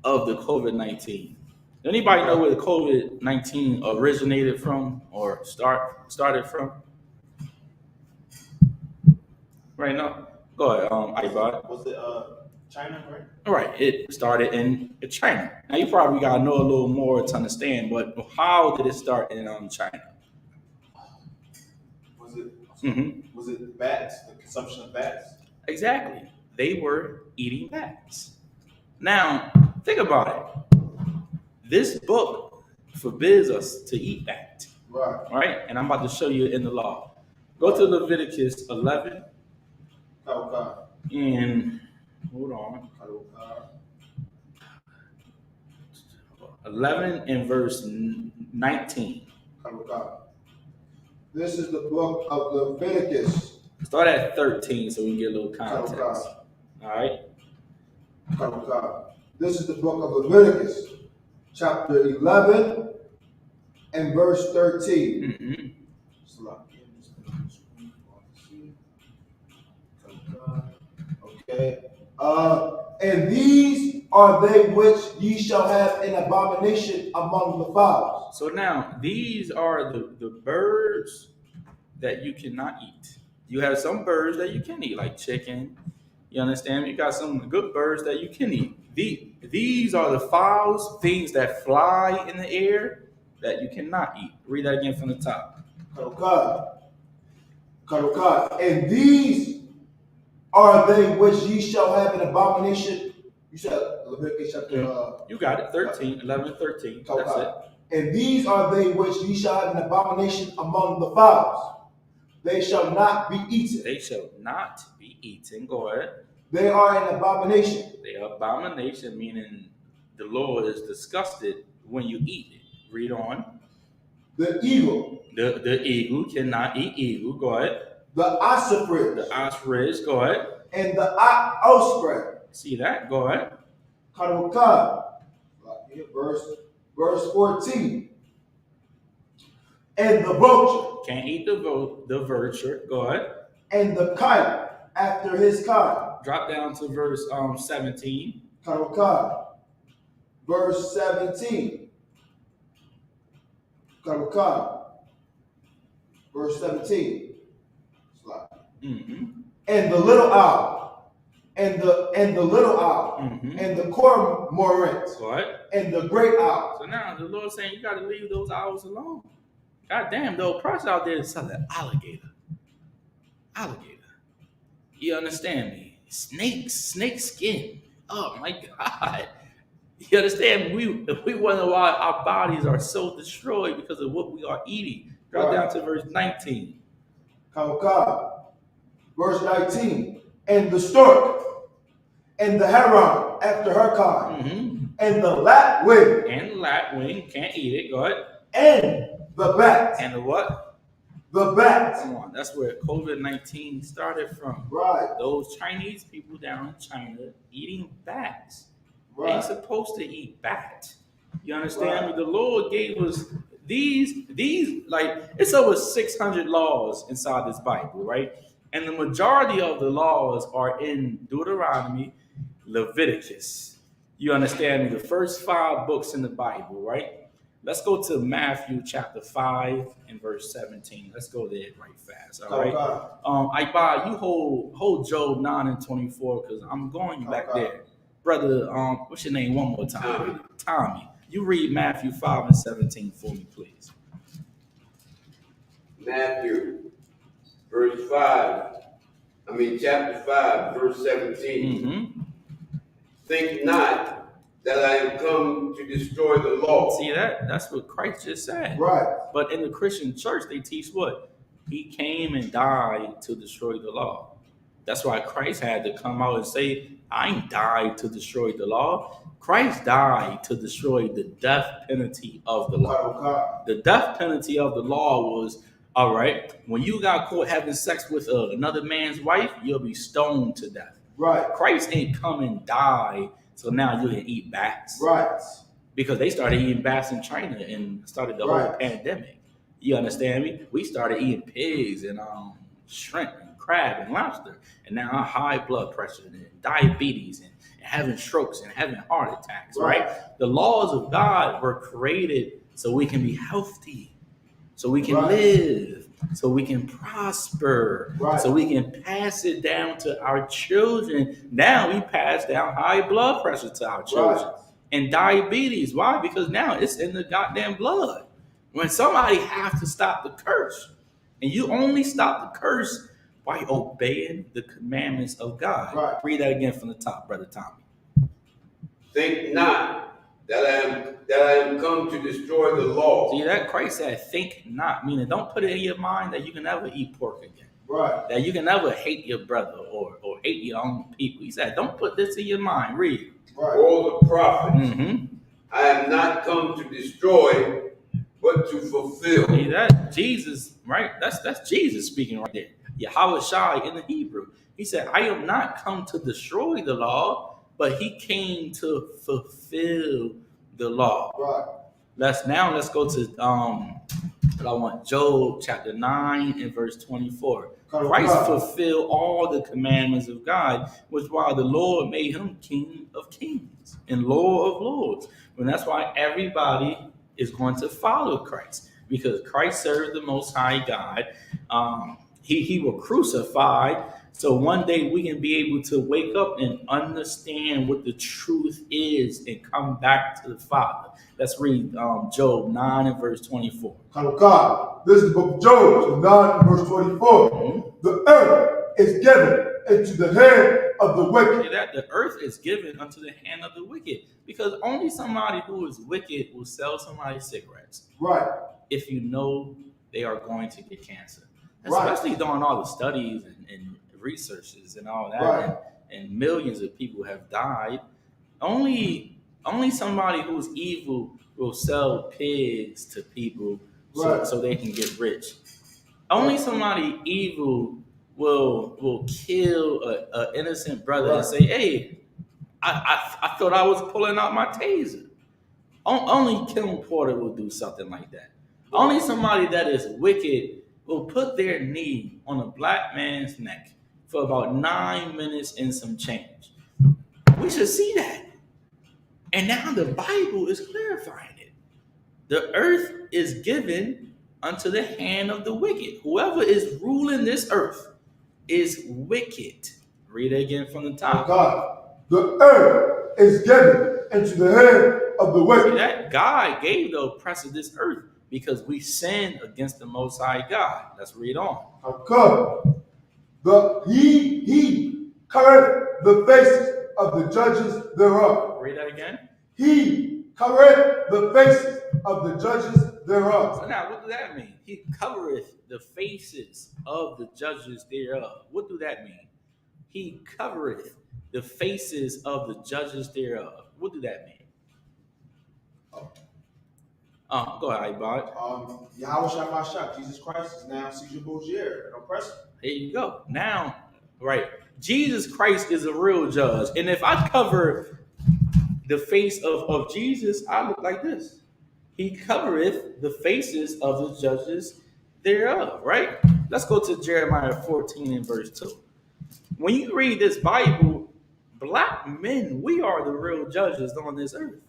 Of the COVID-19. Anybody know where the COVID-19 originated from or started from? Right now? Go ahead, iBot. Was it China, right? All right, it started in China. Now you probably gotta know a little more to understand, but how did it start in China? Was it Mm-hmm. was it bats? The consumption of bats? Exactly. They were eating bats. Now, think about it. This book forbids us to eat bat. Right. All right, and I'm about to show you in the law. Go to Leviticus 11 Okay. and hold on. Okay. 11 and verse 19. Okay. This is the book of Leviticus. Start at 13 so we can get a little context. Okay. All right. Okay. This is the book of Leviticus, chapter 11 and verse 13. Mm-hmm. Okay. And these are they which ye shall have an abomination among the fowls. So now these are the birds that you cannot eat. You have some birds that you can eat, like chicken. You understand? You got some good birds that you can eat. These are the fowls, things that fly in the air that you cannot eat. Read that again from the top. And these are they which ye shall have an abomination. You said Leviticus chapter. You got it. 13, 11, 13. That's it. And these are they which ye shall have an abomination among the fowls. They shall not be eaten. They shall not be eaten. Go ahead. They are an abomination. They are abomination, meaning the Lord is disgusted when you eat it. Read on. The eagle. The eagle cannot eat eagle. Go ahead. The ostrich. The ostrich. Go ahead. And the osprey. See that? Go ahead. Verse 14. And the vulture. Can't eat the vulture. Go ahead. And the kite after his kind. Drop down to verse 17. Verse 17. Verse 17. Mm-hmm. And the little owl. And the little owl. Mm-hmm. And the cormorant. What? And the great owl. So now the Lord's saying you got to leave those owls alone. God damn, the oppressor out there is selling alligator. You understand me? Snake skin. Oh my God. You understand? We wonder why our bodies are so destroyed because of what we are eating. Drop down to verse 19. Verse 19. And the stork. And the heron after her kind. Mm-hmm. And the lapwing. And the lapwing. Can't eat it. Go ahead. And the bat. And the what? The bat. Come on. That's where COVID-19 started from. Right. Those Chinese people down in China eating bats. Right. They ain't supposed to eat bat. You understand me? The Lord gave us these, like, it's over 600 laws inside this Bible, right? And the majority of the laws are in Deuteronomy, Leviticus. You understand me? The first 5 books in the Bible, right? Let's go to Matthew chapter 5 and verse 17. Let's go there right fast. All right. I you hold Job 9 and 24 because I'm going you back there. Brother, what's your name one more time? Tommy. You read Matthew 5 and 17 for me, please. Matthew, chapter 5, verse 17. Mm-hmm. Think not that I am come to destroy the law. See that? That's what Christ just said. Right. But in the Christian church, they teach what? He came and died to destroy the law. That's why Christ had to come out and say, I ain't died to destroy the law. Christ died to destroy the death penalty of the law. The death penalty of the law was, all right, when you got caught having sex with another man's wife, you'll be stoned to death. Right. Christ ain't come and die, so now you can eat bats. Right. Because they started eating bats in China and started the whole pandemic. You understand me? We started eating pigs and shrimp and crab and lobster. And now our high blood pressure and diabetes and having strokes and having heart attacks, right? The laws of God were created so we can be healthy, so we can live. so we can prosper, Right. so we can pass it down to our children. Now we pass down high blood pressure to our children and diabetes. Why? Because now it's in the goddamn blood. When somebody has to stop the curse, and you only stop the curse by obeying the commandments of God. Right. Read that again from the top, Brother Tommy. Think not that I am come to destroy the law. See that? Christ said, think not, meaning don't put it in your mind that you can never eat pork again. Right. That you can never hate your brother or hate your own people. He said, don't put this in your mind. Read. Right. All the prophets. Mm-hmm. I am not come to destroy, but to fulfill. See that? Jesus, right? That's Jesus speaking right there. Yahweh Shai in the Hebrew. He said, I am not come to destroy the law, but he came to fulfill the law. Right. Let's go to Job chapter 9 and verse 24. Christ fulfilled all the commandments of God, which while the Lord made him King of Kings and Lord of Lords. And that's why everybody is going to follow Christ, because Christ served the Most High God. He was crucified, so one day we can be able to wake up and understand what the truth is and come back to the Father. Let's read Job 9 and verse 24. God. This is the book of Job, 9 and verse 24. Mm-hmm. The earth is given into the hand of the wicked. See that? The earth is given unto the hand of the wicked, because only somebody who is wicked will sell somebody cigarettes. Right. If you know they are going to get cancer. Right. Especially during all the studies and researches and all that, Right. and millions of people have died. Only somebody who's evil will sell pigs to people Right. so they can get rich. Only somebody evil will kill an innocent brother and say, hey, I thought I was pulling out my taser. Only Kim Porter will do something like that. Only somebody that is wicked will put their knee on a black man's neck for about 9 minutes and some change. We should see that. And now the Bible is clarifying it. The earth is given unto the hand of the wicked. Whoever is ruling this earth is wicked. Read it again from the top. God. The earth is given into the hand of the wicked. See that? God gave the oppressor this earth because we sinned against the Most High God. Let's read on. God. He covereth the faces of the judges thereof. Read that again. He covereth the faces of the judges So thereof. now, what does that mean? He covereth the faces of the judges thereof. What do that mean? He covereth the faces of the judges thereof. What do that mean? Go ahead, Ibad. Yahweh Shai, Jesus Christ is now Caesar Borgia, an oppressor. There you go. Now, right, Jesus Christ is a real judge. And if I cover the face of Jesus, I look like this. He covereth the faces of the judges thereof, right? Let's go to Jeremiah 14 and verse 2. When you read this Bible, black men, we are the real judges on this earth.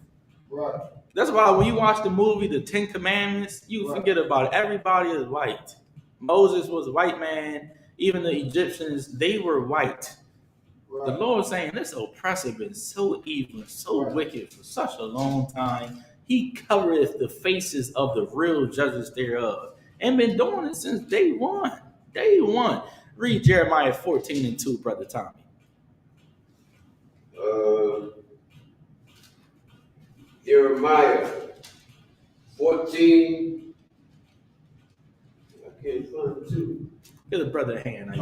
Right. That's why when you watch the movie, The 10 Commandments, you forget about it. Everybody is white. Moses was a white man. Even the Egyptians, they were white. Right. The Lord saying, this oppressor been so evil, so wicked for such a long time. He covereth the faces of the real judges thereof. And been doing it since day one. Day one. Read Jeremiah 14 and 2, Brother Tommy. Jeremiah 14. I can't find 2. Give the brother a hand.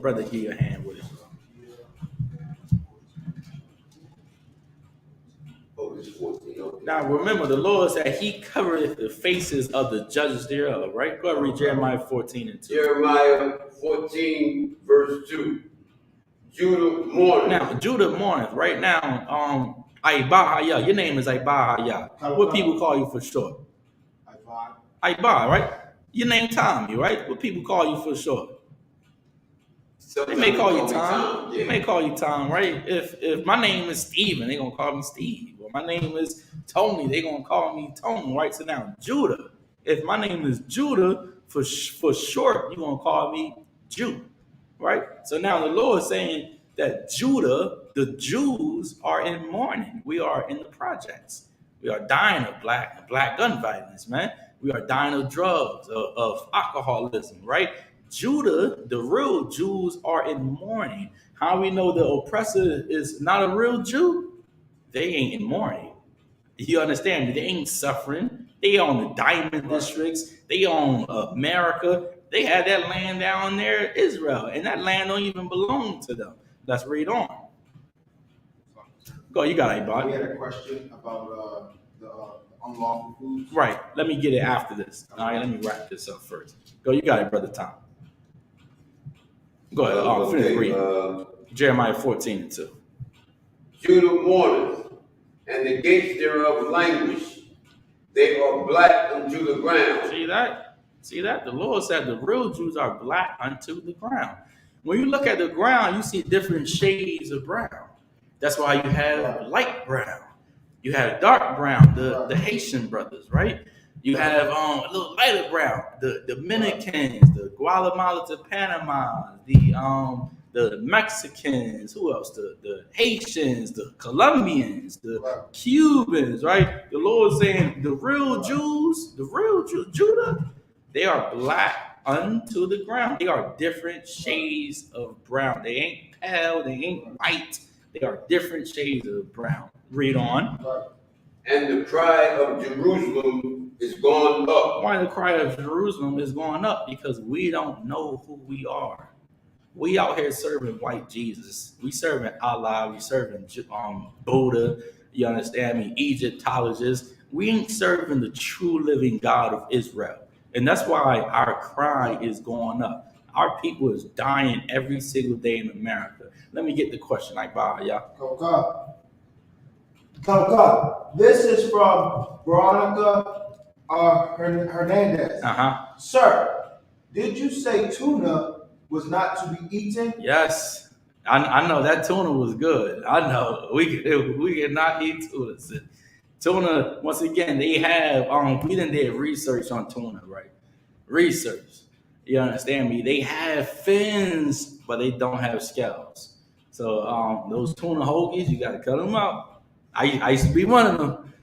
Brother, give you a hand with it. Oh, it's 14. Okay. Now remember, the Lord said he covereth the faces of the judges thereof, right? Go ahead and read Jeremiah 14 and 2. Jeremiah 14, verse 2. Judah mourneth. Now, Judah mourneth. Right now, Ibahaya, your name is Ibahaya. What people call you for short? Ibah, right? Your name Tommy, right? What people call you for short? They may call you Tom. Yeah. They may call you Tom, right? If my name is Steven, they're going to call me Steve. Or my name is Tony, they're going to call me Tony, right? So now, Judah, If my name is Judah, for short, you're going to call me Jew, right? So now the Lord is saying that Judah, the Jews, are in mourning. We are in the projects. We are dying of black gun violence, man. We are dying of drugs, of alcoholism, right? Judah, the real Jews, are in mourning. How we know the oppressor is not a real Jew? They ain't in mourning. You understand? They ain't suffering. They own the diamond districts. They own America. They had that land down there, Israel, and that land don't even belong to them. Let's read on. Go, you got it, We bud. had a question about the unlawful foods. Right. Let me get it after this. All right. Let me wrap this up first. Go, you got it, brother Tom. Go ahead. Finish reading. Jeremiah 14:2. Judah mourneth, and the gates thereof languish. They are black unto the ground. See that? See that? The Lord said the real Jews are black unto the ground. When you look at the ground, you see different shades of brown. That's why you have light brown. You have dark brown, the Haitian brothers, right? You have a little lighter brown, the Dominicans, the Guatemala to Panama, the Mexicans, who else? The Haitians, the Colombians, the Cubans, right? The Lord saying the real Jews, Judah, they are black unto the ground. They are different shades of brown. They ain't pale, they ain't white. They are different shades of brown. Read on. And the cry of Jerusalem is gone up. Why the cry of Jerusalem is going up? Because we don't know who we are. We out here serving white Jesus. We serving Allah. We serving Buddha. You understand me? Egyptologists. We ain't serving the true living God of Israel. And that's why our cry is going up. Our people is dying every single day in America. Let me get the question I buy, y'all. This is from Veronica Hernandez. Sir, did you say tuna was not to be eaten? Yes. I know that tuna was good. I know we cannot eat tuna. Tuna, once again, they have we done did research on tuna, right? Research. You understand me? They have fins, but they don't have scales. So those tuna hoagies, you gotta cut them out. I used to be one of them.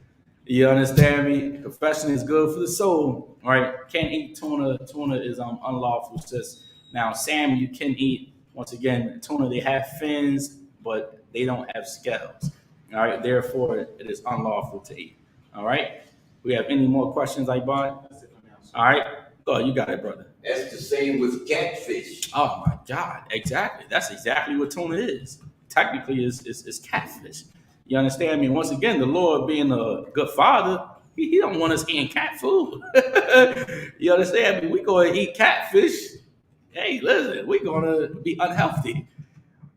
You understand me? Profession is good for the soul, right? Can't eat tuna. Tuna is unlawful. Sis. Now, salmon you can eat. Once again, tuna they have fins, but they don't have scales. All right. Therefore, it is unlawful to eat. All right. We have any more questions, Ibad? All right. Go ahead, you got it, brother. That's the same with catfish. Oh my God! Exactly. That's exactly what tuna is. Technically, is catfish. You understand me? Once again, the Lord being a good father, he don't want us eating cat food. You understand me? We go and eat catfish. Hey, listen, we're gonna be unhealthy.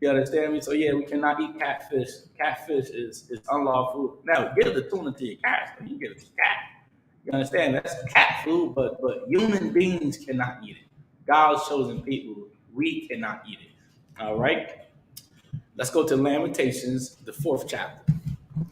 You understand me? So yeah, we cannot eat catfish. Catfish is unlawful. Now give the tuna to your cat, you give it to cat. You understand? That's cat food, but human beings cannot eat it. God's chosen people, we cannot eat it. All right. Let's go to Lamentations, the 4th chapter.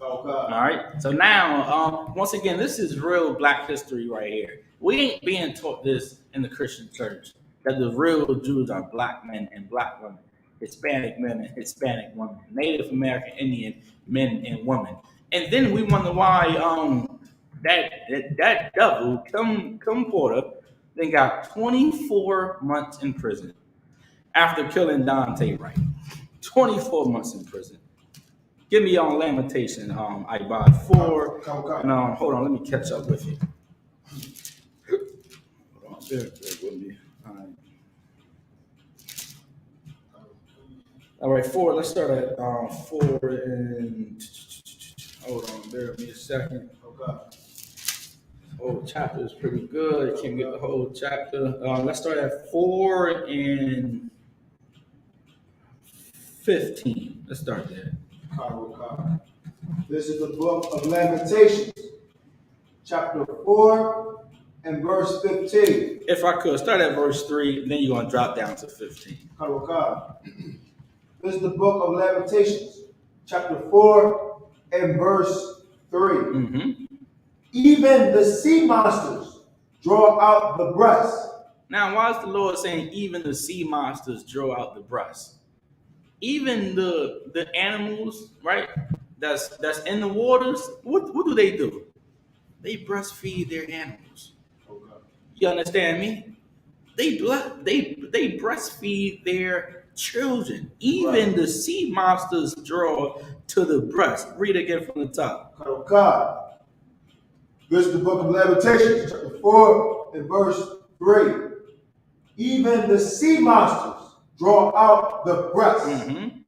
All right. So now, once again, this is real black history right here. We ain't being taught this in the Christian church, that the real Jews are black men and black women, Hispanic men and Hispanic women, Native American Indian men and women. And then we wonder why that devil, Kim Porter, then got 24 months in prison after killing Dante Wright. 24 months in prison. Give me on Lamentation, Ibad 4. And hold on, let me catch up with you. Hold on, bear with me. All right, 4. Let's start at 4 and hold on, bear with me a second. Whole chapter is pretty good. I can't get the whole chapter. Let's start at 4 and 15. Let's start there. This is the book of Lamentations, chapter 4 and verse 15. If I could, start at verse 3, then you're going to drop down to 15. This is the book of Lamentations, chapter 4 and verse 3. Mm-hmm. Even the sea monsters draw out the breast. Now, why is the Lord saying even the sea monsters draw out the breast? Even the animals, right? That's in the waters. What do? They breastfeed their animals. You understand me? They breastfeed their children. Even the sea monsters draw to the breast. Read again from the top. God. This is the book of Lamentations, chapter 4 and verse 3. Even the sea monsters draw out the breast. Mm-hmm.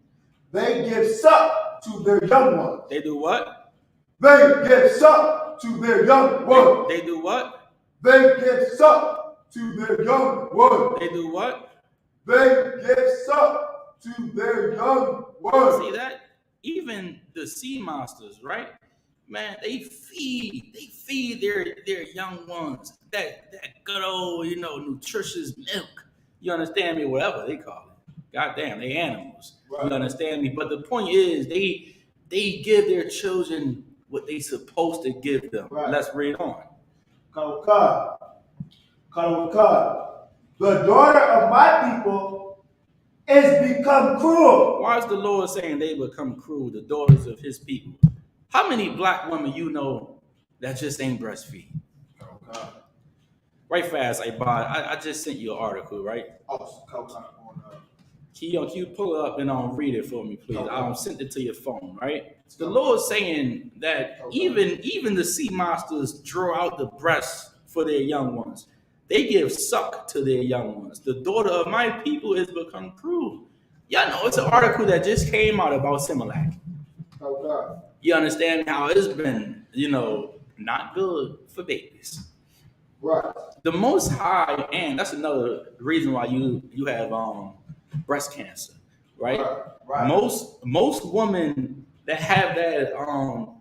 They give suck to their young ones. They do what? They give suck to their young ones. They do what? They give suck to their young ones. They do what? They give suck to their young ones. See that? Even the sea monsters, right? Man, they feed their young ones that good old, nutritious milk. You understand me? Whatever they call it. God damn, they animals. Right. You understand me? But the point is, they give their children what they supposed to give them. Right. Let's read on. God. The daughter of my people is become cruel. Why is the Lord saying they become cruel, the daughters of his people? How many black women you know that just ain't breastfeed? Right fast, I just sent you an article, right? Can you pull it up and read it for me, please? I sent it to your phone, right? The Lord's saying that even the sea monsters draw out the breast for their young ones. They give suck to their young ones. The daughter of my people is become cruel. Y'all know it's an article that just came out about Similac. You understand how it's been, not good for babies. Right. The Most High, and that's another reason why you have breast cancer, right? Right. Most women that have that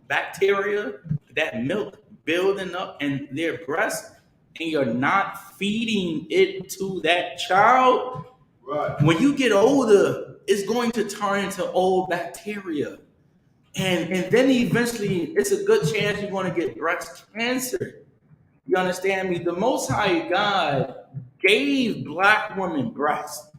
bacteria, that milk building up in their breast, and you're not feeding it to that child, Right. when you get older, it's going to turn into old bacteria. And then eventually, it's a good chance you're going to get breast cancer. You understand me? The Most High God gave black women breasts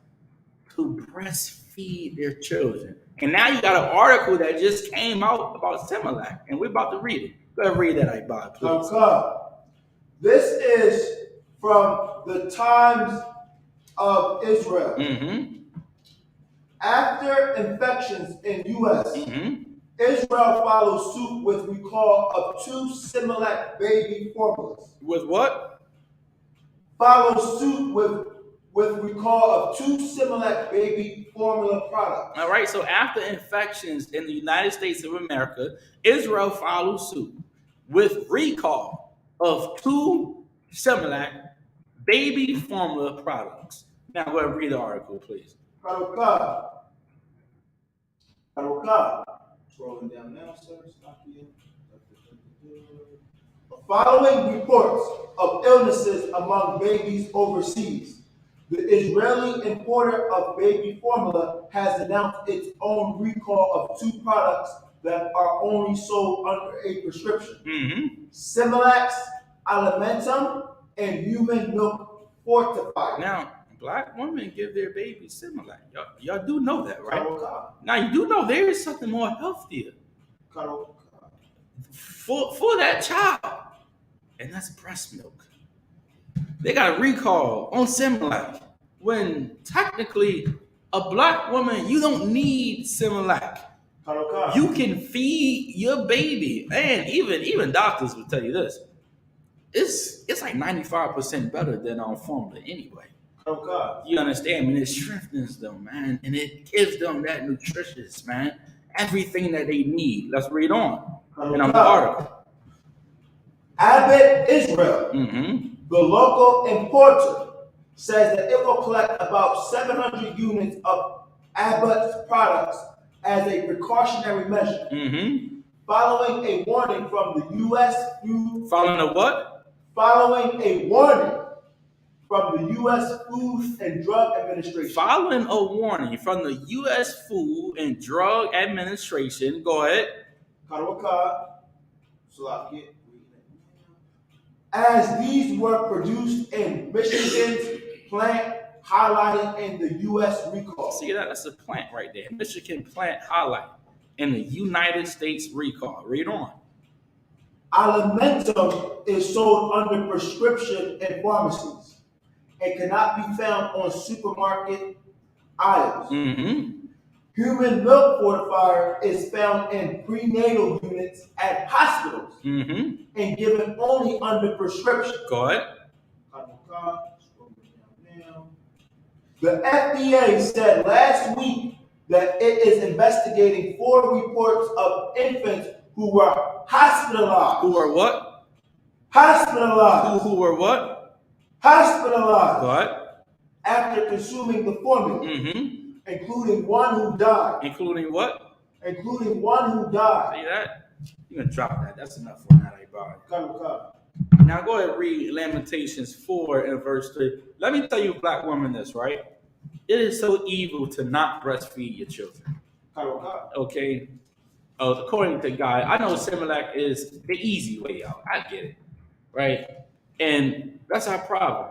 to breastfeed their children. And now you got an article that just came out about Similac, and we're about to read it. Go ahead and read that, I please. This is from the Times of Israel. Mm-hmm. After infections in U.S., Mm-hmm. Israel follows suit with recall of 2 Similac baby formulas. With what? Follows suit with recall of 2 Similac baby formula products. All right, so after infections in the United States of America, Israel follows suit with recall of 2 Similac baby formula products. Now go ahead and read the article, please. Scrolling down now, sir. Stop here. Following reports of illnesses among babies overseas, the Israeli importer of baby formula has announced its own recall of 2 products that are only sold under a prescription. Mm-hmm. Similac Alimentum and Human Milk Fortified. Now, black women give their babies Similac. Y'all do know that, right? Now, you do know there is something more healthier for that child, and that's breast milk. They got a recall on Similac when technically a black woman, you don't need Similac. You can feed your baby, and even doctors will tell you this. It's like 95% better than formula anyway. You understand me? It strengthens them, man, and it gives them that nutritious, man, everything that they need. Let's read on. And I'm the article. Abbott Israel, Mm-hmm. the local importer, says that it will collect about 700 units of Abbott's products as a precautionary measure. Mm-hmm. Following a warning from the U.S. Food. Following a what? Following a warning from the U.S. Food and Drug Administration. Following a warning from the U.S. Food and Drug Administration. Go ahead. as these were produced in Michigan's plant highlighted in the U.S. recall. See that? That's a plant right there. Michigan plant highlight in the United States recall. Read on. Alimentum is sold under prescription in pharmacies and cannot be found on supermarket aisles. Mm-hmm. Human milk fortifier is found in prenatal units at hospitals Mm-hmm. and given only under prescription. Go ahead. The FDA said last week that it is investigating 4 reports of infants who were hospitalized. Who are what? Hospitalized. Who were what? Hospitalized. Go ahead. After consuming the formula, Mm-hmm. including one who died. Including what? Including one who died. See that? You can drop that. That's enough for now, everybody. Now go ahead and read Lamentations 4 and verse 3. Let me tell you, black woman, this, right? It is so evil to not breastfeed your children. Okay? According to God, I know Similac is the easy way out. I get it. Right? And that's our problem.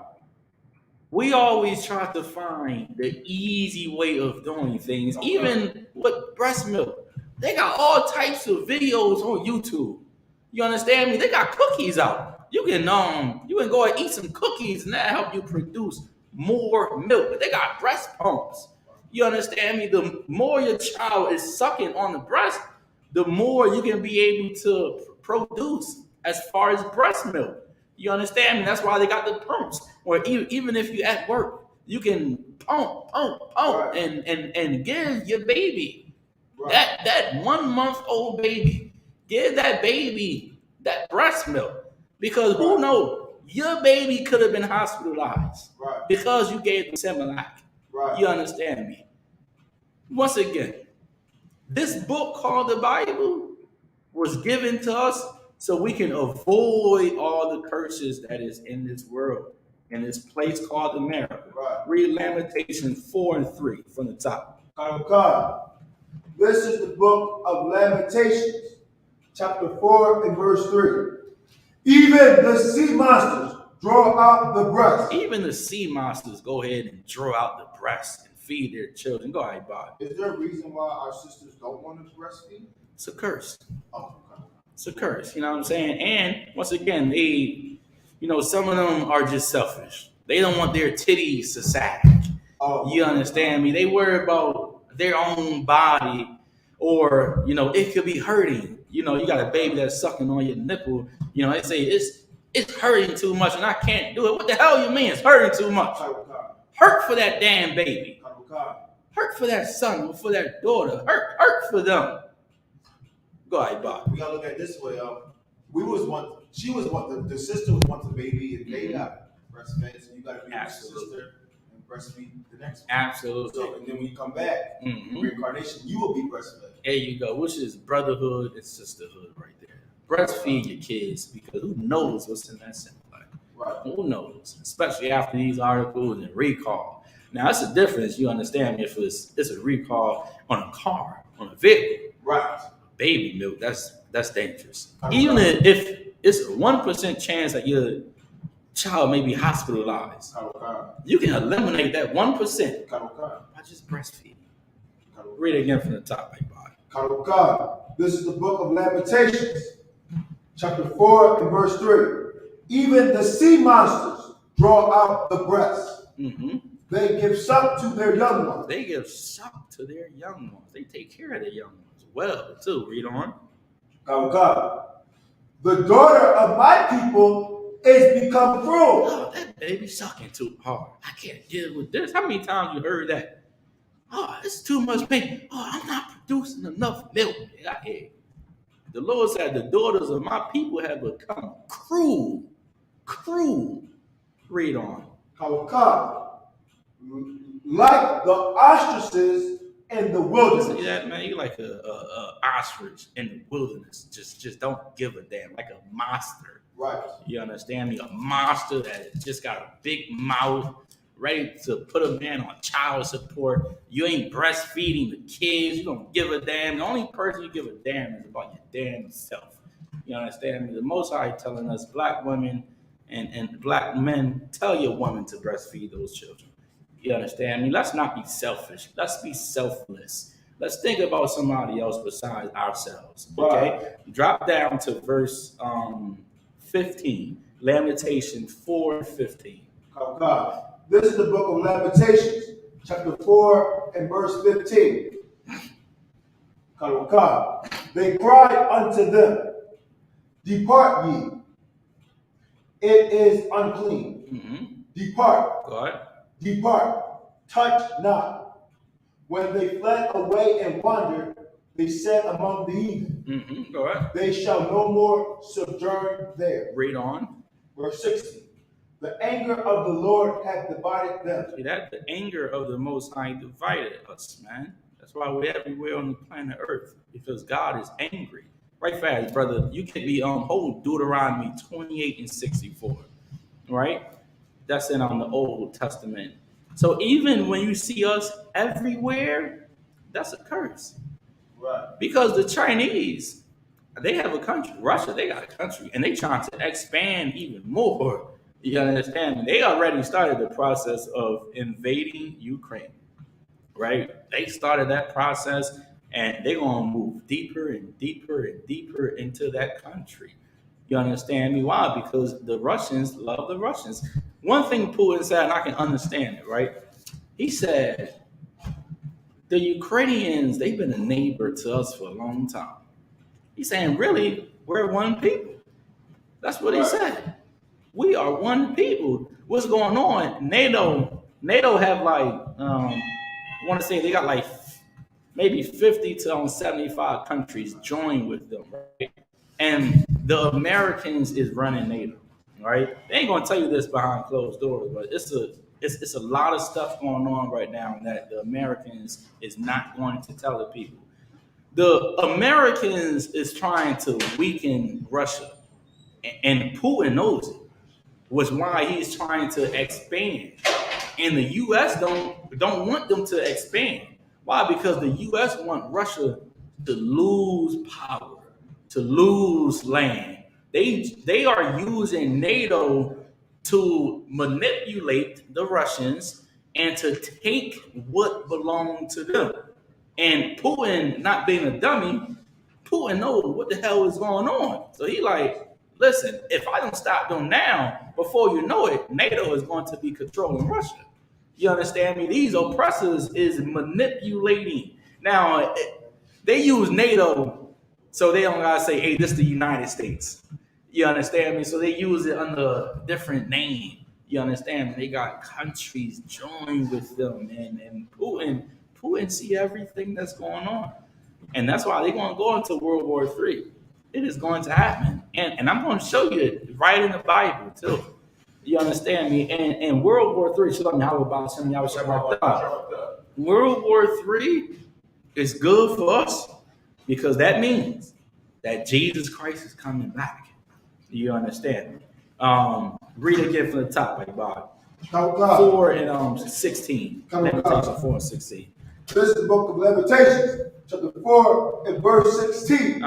We always try to find the easy way of doing things, even with breast milk. They got all types of videos on YouTube. You understand me? They got cookies out. You can go and eat some cookies and that help you produce more milk. But they got breast pumps. You understand me? The more your child is sucking on the breast, the more you can be able to produce as far as breast milk. You understand me? That's why they got the pumps. Or even if you're at work, you can pump, Right. and give your baby, Right. that 1 month old baby, give that baby that breast milk. Because who knows? Your baby could have been hospitalized Right. because you gave them Similac. Right. You understand me? Once again, this book called the Bible was given to us so we can avoid all the curses that is in this world, in this place called America. Right. Read Lamentations 4 and 3 from the top. This is the book of Lamentations, chapter 4 and verse 3. Even the sea monsters draw out the breast. Even the sea monsters go ahead and draw out the breast and feed their children. Go ahead, Bob. Is there a reason why our sisters don't want to breastfeed? It's a curse. Oh, It's a curse. You know what I'm saying? And once again, some of them are just selfish. They don't want their titties to sag. oh, You understand me? They worry about their own body, or it could be hurting. You got a baby that's sucking on your nipple. They say it's hurting too much and I can't do it. What the hell you mean it's hurting too much? Hurt for that damn baby. Hurt for that son or for that daughter. Hurt for them. Go ahead, Bob. We gotta look at it this way. The sister was once a baby, and they got breastfed. So you gotta be a sister and breastfeed the next one. Absolutely. So, and then when you come back, reincarnation, you will be breastfed. There you go, which is brotherhood and sisterhood right there. Breastfeed your kids, because who knows what's in that Similac? Right. Who knows? Especially after these articles and recall. Now, that's the difference. You understand me? If it's a recall on a car, on a vehicle. Right. Baby milk, that's dangerous. Even if it's a 1% chance that your child may be hospitalized, you can eliminate that 1% by just breastfeeding. Read it again from the top, my boy. This is the book of Lamentations, chapter 4 and verse 3. Even the sea monsters draw out the breast. Mm-hmm. They give suck to their young ones. They give suck to their young ones. They take care of their young ones well, too. Read on. The daughter of my people is become cruel. Oh, that baby sucking too hard. I can't deal with this. How many times you heard that? Oh, it's too much pain. Oh, I'm not producing enough milk. The Lord said the daughters of my people have become cruel. Cruel. Read on. Like the ostriches in the wilderness. See that, man? You like a ostrich in the wilderness. Just don't give a damn. Like a monster. Right. You understand me? A monster that just got a big mouth, ready to put a man on child support. You ain't breastfeeding the kids. You don't give a damn. The only person you give a damn is about your damn self. You understand me? The Most High telling us black women, And black men, tell your woman to breastfeed those children. You understand me? Let's not be selfish. Let's be selfless. Let's think about somebody else besides ourselves. Okay? Drop down to verse 15. Lamentation 4:15. God. This is the book of Lamentations, chapter 4 and verse 15. God. They cried unto them, depart ye, it is unclean. Depart, God. depart, touch not. When they fled away and wandered, they said among the heathen, Go ahead. they shall no more sojourn there. Read on. Verse 16. The anger of the Lord hath divided them. See that? The anger of the Most High divided us, man. That's why we're everywhere on the planet Earth, because God is angry. Right fast, brother. You can be hold Deuteronomy 28 and 64. Right? That's in the Old Testament. So even when you see us everywhere, that's a curse. Right. Because the Chinese, they have a country. Russia, they got a country, and they trying to expand even more. You understand? They already started the process of invading Ukraine, right? They started that process, and they're gonna move deeper and deeper and deeper into that country. You understand me? Why? Because the Russians love the Russians. One thing Putin said, and I can understand it, right? He said, the Ukrainians, they've been a neighbor to us for a long time. He's saying, really, we're one people. That's what he said. We are one people. What's going on? NATO have like, I want to say they got like maybe 50 to 75 countries join with them, right? And the Americans is running NATO, right? They ain't gonna tell you this behind closed doors, but it's a lot of stuff going on right now that the Americans is not going to tell the people. The Americans is trying to weaken Russia, and Putin knows it, which is why he's trying to expand. And the U.S. don't want them to expand. Why? Because the U.S. want Russia to lose power, to lose land. They are using NATO to manipulate the Russians and to take what belonged to them. And Putin, not being a dummy, Putin knows what the hell is going on. So he like, listen, if I don't stop them now, before you know it, NATO is going to be controlling Russia. You understand me? These oppressors is manipulating. Now, they use NATO, so they don't gotta say, hey, this is the United States. You understand me? So they use it under a different name. You understand me? They got countries join with them, and Putin see everything that's going on. And that's why they're going to go into World War III. It is going to happen. And I'm going to show you it right in the Bible, too. You understand me? And World War III, World War III is good for us because that means that Jesus Christ is coming back. You understand me? Read again from the top, like Bob. 4 and 16. Lamentation 4 and 16. This is the book of Lamentations, chapter 4 and verse 16.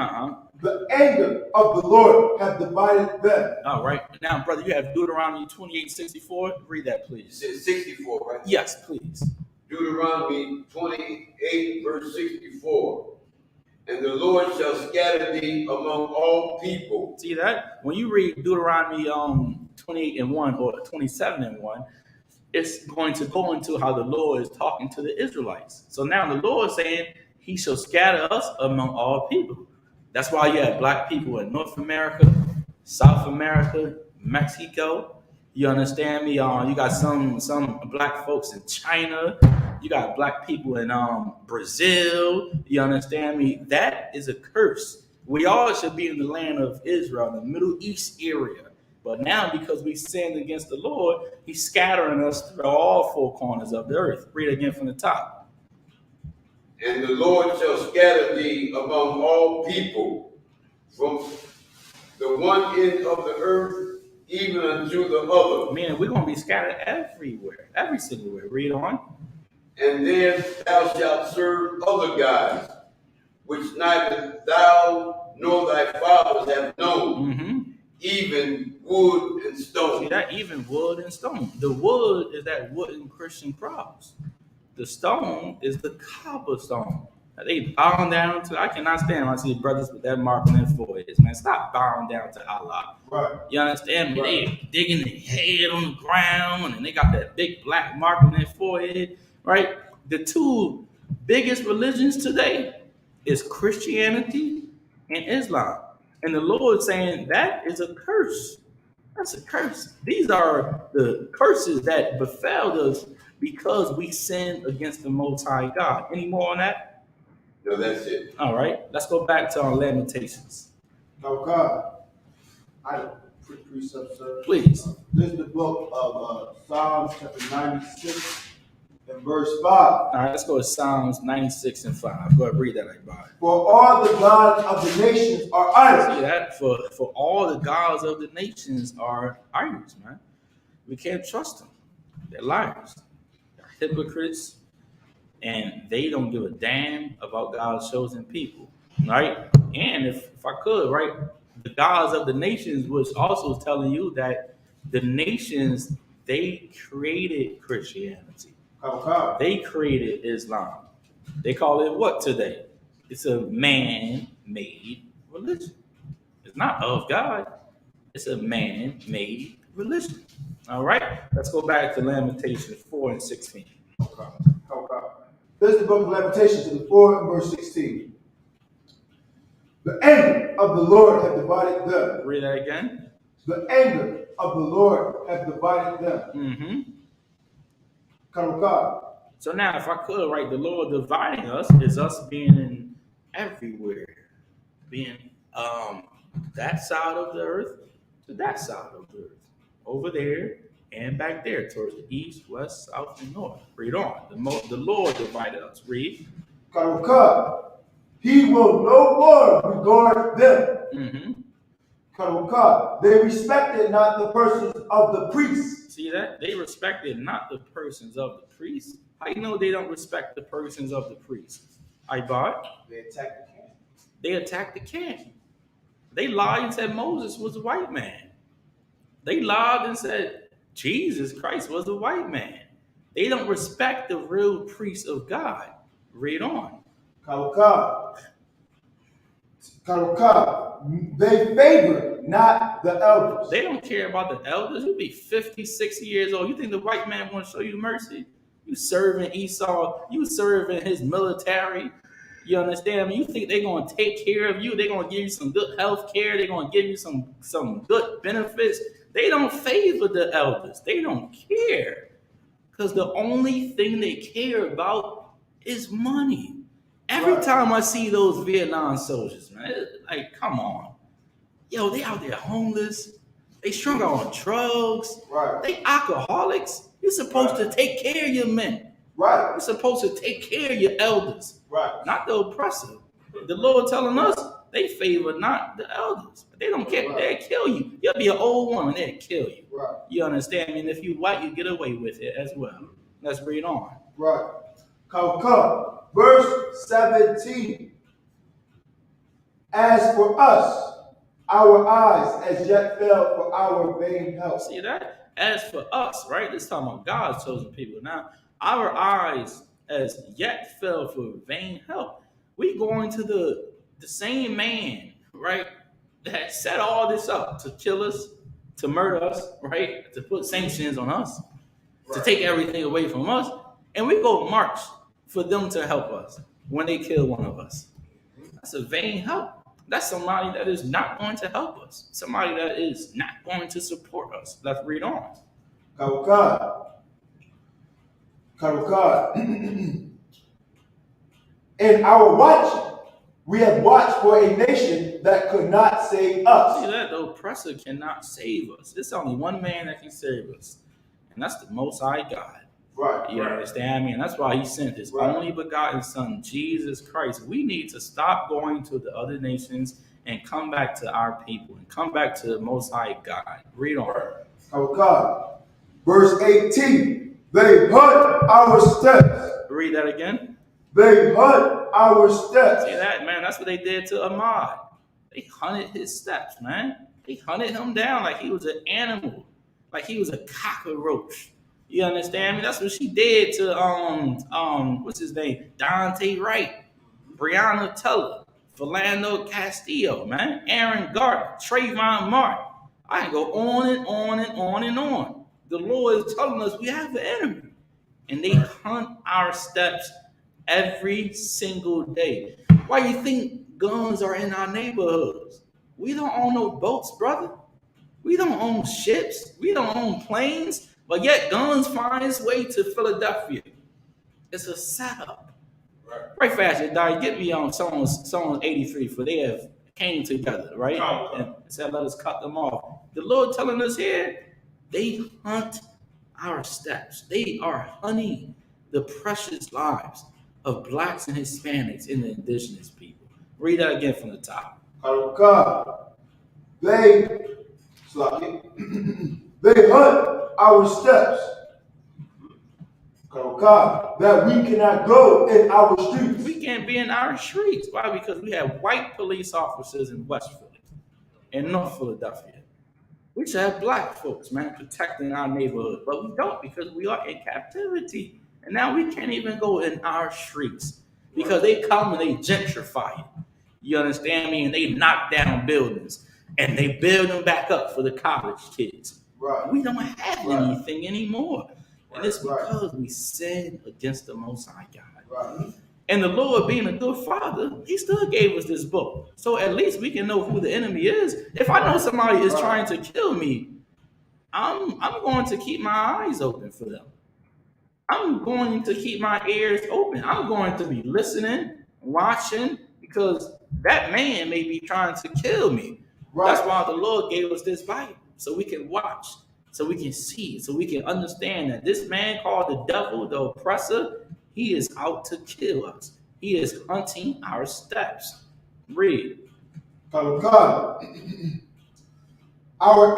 The anger of the Lord hath divided them. All right. Now, brother, you have Deuteronomy 28:64. Read that, please. 64, right? Yes, please. Deuteronomy 28, verse 64. And the Lord shall scatter thee among all people. See that? When you read Deuteronomy 28 and 1 or 27 and 1, it's going to go into how the Lord is talking to the Israelites. So now the Lord is saying he shall scatter us among all people. That's why you have black people in North America, South America, Mexico. You understand me? You got some black folks in China. You got black people in Brazil. You understand me? That is a curse. We all should be in the land of Israel, the Middle East area. But now, because we sinned against the Lord, he's scattering us through all four corners of the earth. Read again from the top. And the Lord shall scatter thee among all people, from the one end of the earth even unto the other. Man, we're going to be scattered everywhere, every single way. Read on. And then thou shalt serve other gods, which neither thou nor thy fathers have known, even wood and stone. See that? Even wood and stone. The wood is that wooden Christian cross. The stone is the cobblestone. They bowing down to. I cannot stand when I see brothers with that mark on their foreheads. Man, stop bowing down to Allah. Right. You understand me? Right. They digging their head on the ground, and they got that big black mark on their forehead. Right. The two biggest religions today is Christianity and Islam, and the Lord saying that is a curse. That's a curse. These are the curses that befell us because we sinned against the Most High God. Any more on that? No, that's it. All right. Let's go back to our Lamentations. Oh God. I have a quick precept, sir. Please. This is the book of Psalms chapter 96 and verse 5. All right, let's go to Psalms 96 and 5. Go ahead, read that, everybody. For all the gods of the nations are idols. See that? For all the gods of the nations are idols, man. We can't trust them. They're liars. They're hypocrites. And they don't give a damn about God's chosen people, right? And if I could, right, the gods of the nations was also telling you that the nations, they created Christianity. They created Islam. They call it what today? It's a man-made religion. It's not of God. It's a man-made religion. All right? Let's go back to Lamentations 4 and 16. This is the book of Lamentations, to the 4 and verse 16. The anger of the Lord hath divided them. Read that again. The anger of the Lord hath divided them. Mm-hmm. God. So now, if I could, right, the Lord dividing us is us being in everywhere, being that side of the earth to that side of the earth, over there and back there, towards the east, west, south, and north. Read on. The Lord divided us. Read. God. He will no more regard them. Mm-hmm. God. They respected not the persons of the priests. See that? They respected not the persons of the priests. How you know they don't respect the persons of the priests? I bought. They attacked the camp. They attacked the camp. They lied and said Moses was a white man. They lied and said Jesus Christ was a white man. They don't respect the real priests of God. Read on. They favor not the elders. They don't care about the elders. You be 50, 60 years old. You think the white man want to show you mercy? You serving Esau. You serving his military. You understand me? You think they're going to take care of you? They're going to give you some good health care. They're going to give you some good benefits. They don't favor the elders. They don't care. Because the only thing they care about is money. Every time I see those Vietnam soldiers, man, like, come on. Yo, they out there homeless. They strung out on drugs. Right. They alcoholics. You're supposed to take care of your men. Right. You're supposed to take care of your elders. Right. Not the oppressor. The Lord telling us they favor not the elders. They don't care. They'll kill you. You'll be an old woman. They'll kill you. Right. You understand me? And if you white, you get away with it as well. Let's read on. Right. Come. Verse 17. As for us, our eyes as yet fell for our vain help. See that? As for us, right? This talking about God's chosen people. Now, our eyes as yet fell for vain help. We going to the same man, right, that set all this up to kill us, to murder us, right, to put sanctions on us, to take everything away from us, and we go march for them to help us when they kill one of us. That's a vain help. That's somebody that is not going to help us. Somebody that is not going to support us. Let's read on. In our watching, we have watched for a nation that could not save us. See that? The oppressor cannot save us. There's only one man that can save us, and that's the Most High God. Right. You understand me? And that's why he sent his only begotten son, Jesus Christ. We need to stop going to the other nations and come back to our people and come back to the Most High God. Read on. Verse 18. They hunt our steps. Read that again. They hunt our steps. See that, man? That's what they did to Ahmad. They hunted his steps, man. They hunted him down like he was an animal, like he was a cockroach. You understand me? That's what she did to what's his name? Dante Wright, Breonna Taylor, Philando Castillo, man, Aaron Gardner, Trayvon Martin. I can go on and on and on and on. The Lord is telling us we have an enemy, and they hunt our steps every single day. Why you think guns are in our neighborhoods? We don't own no boats, brother. We don't own ships. We don't own planes. But yet guns find its way to Philadelphia. It's a setup. Right fast, Dad. Get me on someone's 83 for they have came together, right? And said, let us cut them off. The Lord telling us here, they hunt our steps. They are hunting the precious lives of blacks and Hispanics and the indigenous people. Read that again from the top. They hunt our steps. That we cannot go in our streets. We can't be in our streets. Why? Because we have white police officers in West Philly and North Philadelphia. We should have black folks, man, protecting our neighborhood. But we don't because we are in captivity. And now we can't even go in our streets because they come and they gentrify it. You understand me? And they knock down buildings and they build them back up for the college kids. Right. We don't have anything anymore. And it's because we sinned against the Most High God. Right. And the Lord, being a good father, he still gave us this book. So at least we can know who the enemy is. If I know somebody is trying to kill me, I'm going to keep my eyes open for them. I'm going to keep my ears open. I'm going to be listening, watching, because that man may be trying to kill me. Right. That's why the Lord gave us this Bible, so we can watch, so we can see, so we can understand that this man called the devil, the oppressor, he is out to kill us. He is hunting our steps. Read. Our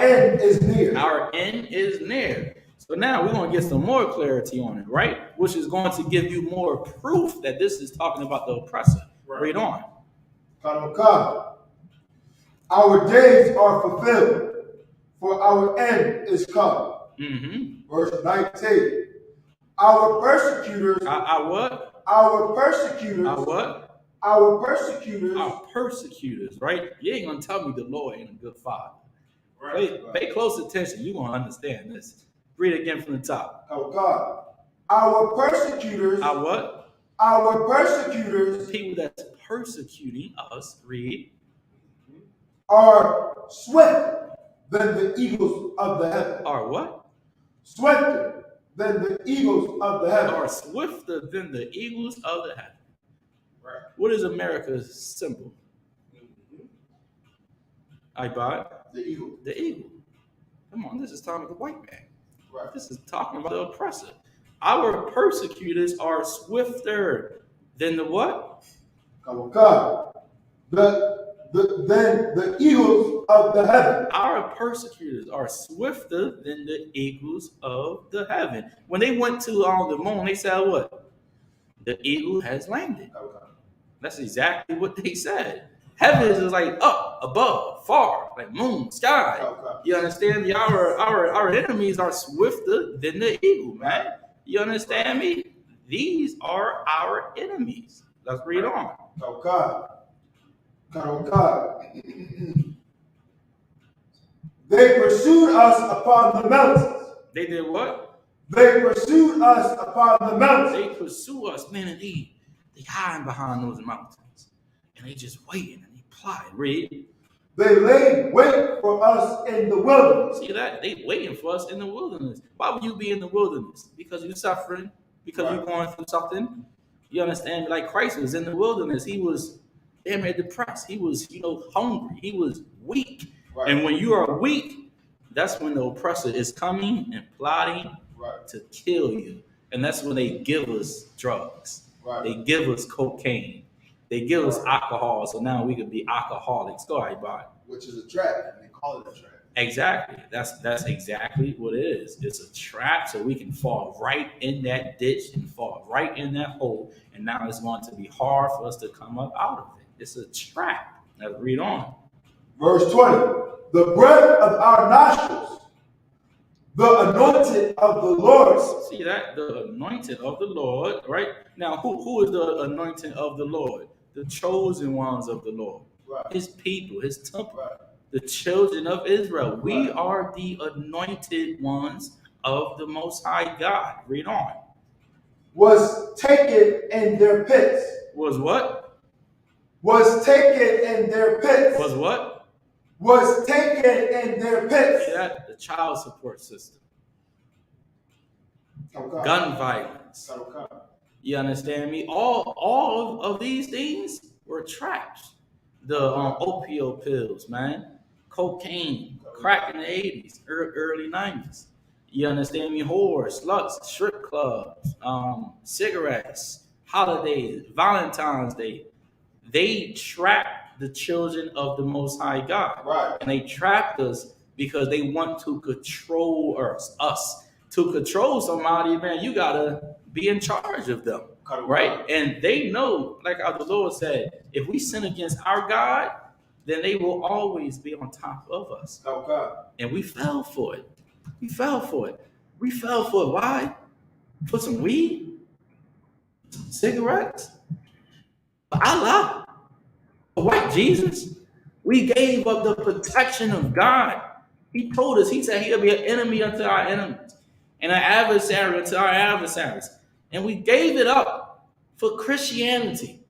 end is near. Our end is near. So now we're going to get some more clarity on it, right? Which is going to give you more proof that this is talking about the oppressor. Right. Read on. Our days are fulfilled, for our end is come. Mm-hmm. Verse 19. Our persecutors. Our what? Our persecutors. Our what? Our persecutors. Our persecutors, right? You ain't going to tell me the Lord ain't a good father. Right. Pay close attention. You're going to understand this. Read it again from the top. Oh, God. Our persecutors. Our what? Our persecutors. People that's persecuting us, read. Are swifter than the eagles of the heaven. Are what? Swifter than the eagles of the heaven. Are swifter than the eagles of the heaven. Right. What is America's symbol? I buy the eagle. The eagle. Come on, this is talking about the white man. Right. This is talking about the oppressor. Our persecutors are swifter than the what? God. Than the eagles of the heaven. Our persecutors are swifter than the eagles of the heaven. When they went to the moon, they said what? The eagle has landed. Okay. That's exactly what they said. Heaven is like up, above, far, like moon, sky. Okay. You understand me? Our enemies are swifter than the eagle, man. You understand me? These are our enemies. Let's read on. Okay. God. They pursued us upon the mountains. They did what? They pursued us upon the mountains. They pursue us, man, and they hiding behind those mountains. And they just waiting and they plotting. Read. They laid wait for us in the wilderness. See that? They waiting for us in the wilderness. Why would you be in the wilderness? Because you're suffering? Because you're going through something? You understand? Like Christ was in the wilderness. He was damn near depressed. He was, hungry. He was weak. Right. And when you are weak, that's when the oppressor is coming and plotting to kill you. And that's when they give us drugs. Right. They give us cocaine. They give us alcohol. So now we could be alcoholics. Go ahead, Bob. Which is a trap. And they call it a trap. Exactly. That's exactly what it is. It's a trap, so we can fall right in that ditch and fall right in that hole. And now it's going to be hard for us to come up out of it. It's a trap. Let's read on. Verse 20. the breath of our nostrils, the anointed of the Lord. See that? The anointed of the Lord, right? Now, who is the anointed of the Lord? The chosen ones of the Lord. Right. His people, his temple, Right. the children of Israel. We Right. are the anointed ones of the Most High God. Read on. Was taken in their pits. Was what? Was taken in their pits. Was what? Was taken in their pits. See that? The child support system. Okay. Gun violence. Okay. You understand me? All of these things were traps. The opioid pills, man, cocaine, crack in the 80s, early 90s. You understand me? Whores, sluts, strip clubs, cigarettes, holidays, Valentine's Day. They trapped the children of the Most High God. Right. And they trapped us because they want to control us. To control somebody, man, you gotta be in charge of them, right? And they know, like how the Lord said, if we sin against our God, then they will always be on top of us. Okay. And we fell for it. We fell for it. We fell for it. Why? For some weed, cigarettes, for Allah, for white Jesus. We gave up the protection of God. He told us, he said he'll be an enemy unto our enemies and an adversary unto our adversaries. And we gave it up for Christianity,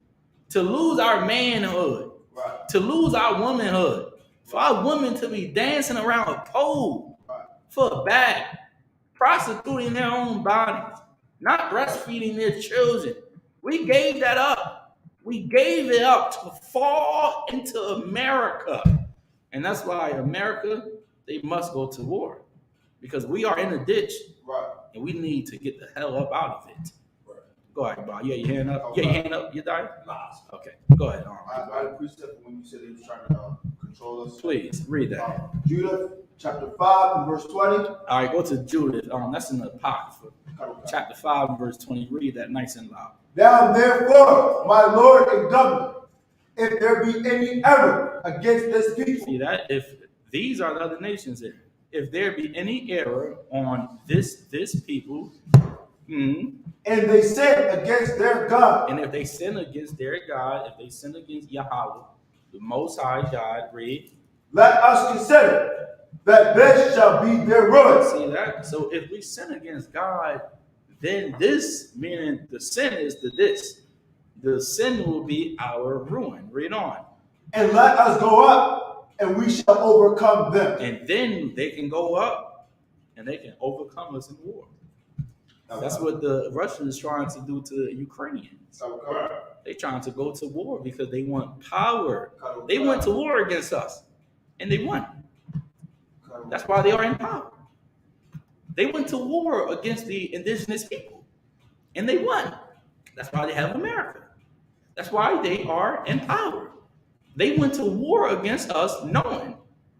to lose our manhood, Right. to lose our womanhood, for our women to be dancing around a pole Right. for a bag, prostituting their own bodies, not breastfeeding their children. We gave that up. We gave it up to fall into America. And that's why America, they must go to war, because we are in a ditch. Right. And we need to get the hell up out of it. Right. Go ahead, Bob. Yeah, your hand up. Okay. Yeah, your hand up. You dying? Nah. Okay. Go ahead. I appreciate when you said he was trying to control us. Please read that. Judah chapter 5 and verse 20. All right, go to Judith. That's in the Apocrypha. Okay. Chapter 5 and verse 20. Read that nice and loud. Now therefore, my Lord and Governor, if there be any error against this people. See that? If these are the other nations here, if there be any error on this people, And they sin against their God. and if they sin against their God, if they sin against Yahweh, the Most High God, read. Let us consider that this shall be their ruin. See that? So if we sin against God, then this, meaning the sin is this. The sin will be our ruin. Read on. And let us go up, and we shall overcome them. And then they can go up and they can overcome us in war. That's what the Russians trying to do to the Ukrainians. They're trying to go to war because they want power. They went to war against us and they won. That's why they are in power. They went to war against the indigenous people and they won. That's why they have America. That's why they are in power. They went to war against us knowing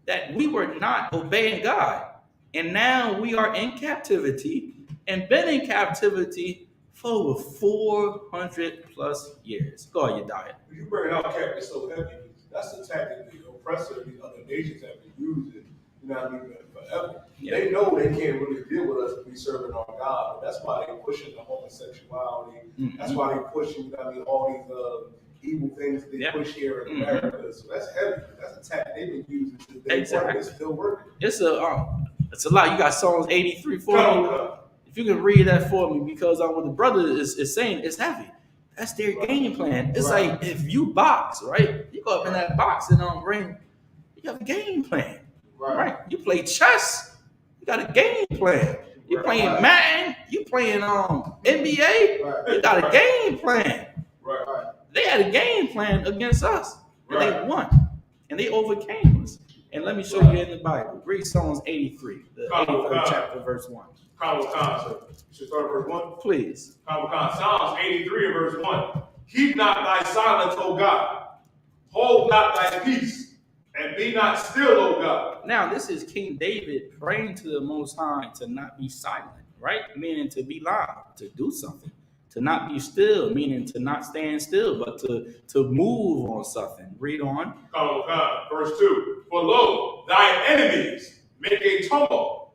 that we were not obeying God. And now we are in captivity and been in captivity for over 400 plus years. Go ahead, Yediah. You bring out captive so heavy. That's the tactic the oppressor of these other nations have been using, you know what I mean, forever. Yeah. They know they can't really deal with us if we serving our God, but that's why they're pushing the homosexuality. Mhm. That's why they're pushing, you know what I mean, all these evil things they push here in America. So that's heavy. That's a tactic they've been using since day one. It's still working. It's a lot. You got Psalms 83 for me. If you can read that for me, because what the brother is saying is heavy. That's their game plan. It's like if you box, right? You go up in that box and ring. You have a game plan, right? You play chess. You got a game plan. You playing Madden. You playing NBA. You got a game plan. They had a game plan against us, and they won, and they overcame us. And let me show you in the Bible. Read Psalms 83, the 83rd chapter, verse 1. Should start at verse 1. Please. Psalms 83 and verse 1. Keep not thy silence, O God. Hold not thy peace, and be not still, O God. Now, this is King David praying to the Most High to not be silent, right? Meaning to be loud, to do something, To not be still, meaning to not stand still, but to move on something. Read on. Verse 2. For lo, thy enemies make a tumult,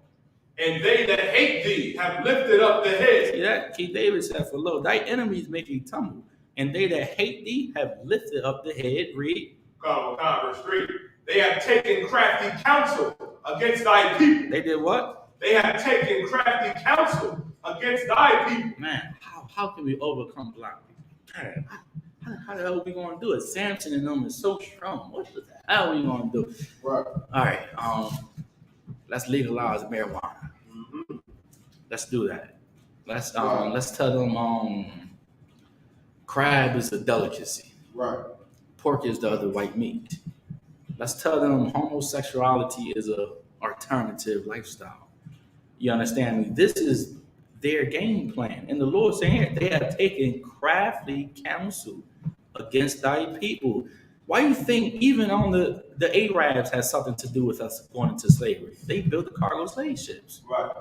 and they that hate thee have lifted up the head. See that? King David said, for lo, thy enemies make a tumult, and they that hate thee have lifted up the head. Read. Verse 3. They have taken crafty counsel against thy people. They did what? They have taken crafty counsel against thy people. Man, how can we overcome black people? How the hell are we going to do it? Samson and them is so strong. What the hell are we going to do? Right. All right, let's legalize marijuana. Let's do that. Let's tell them crab is a delicacy. Right. Pork is the other white meat. Let's tell them homosexuality is a alternative lifestyle. You understand me? This is their game plan. And the Lord saying they have taken crafty counsel against thy people. Why do you think even on the Arabs has something to do with us going into slavery? They built the cargo slave ships. Right.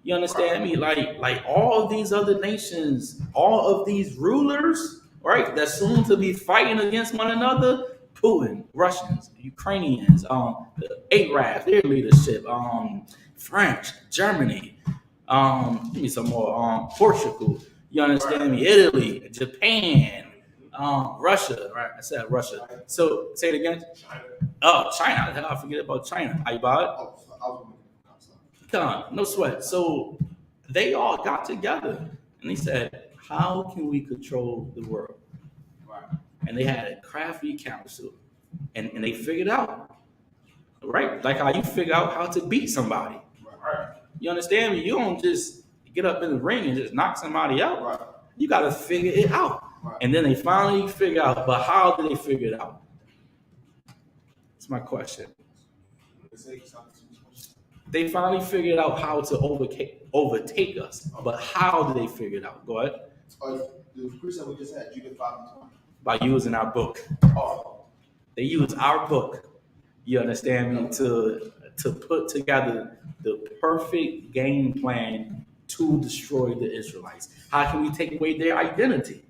You understand me? Like all of these other nations, all of these rulers, right, that's soon to be fighting against one another. Putin, Russians, Ukrainians, the Arabs, their leadership, French, Germany, give me some more, Portugal, you understand me? Italy, Japan, Russia, right? I said Russia. So say it again. Oh, China. How did I forget about China? How you about it? Come on, no sweat. So they all got together and they said, how can we control the world? And they had a crafty counsel, and they figured out, right? Like how you figure out how to beat somebody. Right. You understand me? You don't just get up in the ring and just knock somebody out. Right. You got to figure it out. Right. And then they finally figure out, but how did they figure it out? That's my question. They finally figured out how to overtake us, but how did they figure it out? Go ahead. The precept we just had, Judah 5:20. By using our book. They use our book, you understand me, to put together the perfect game plan to destroy the Israelites. How can we take away their identity?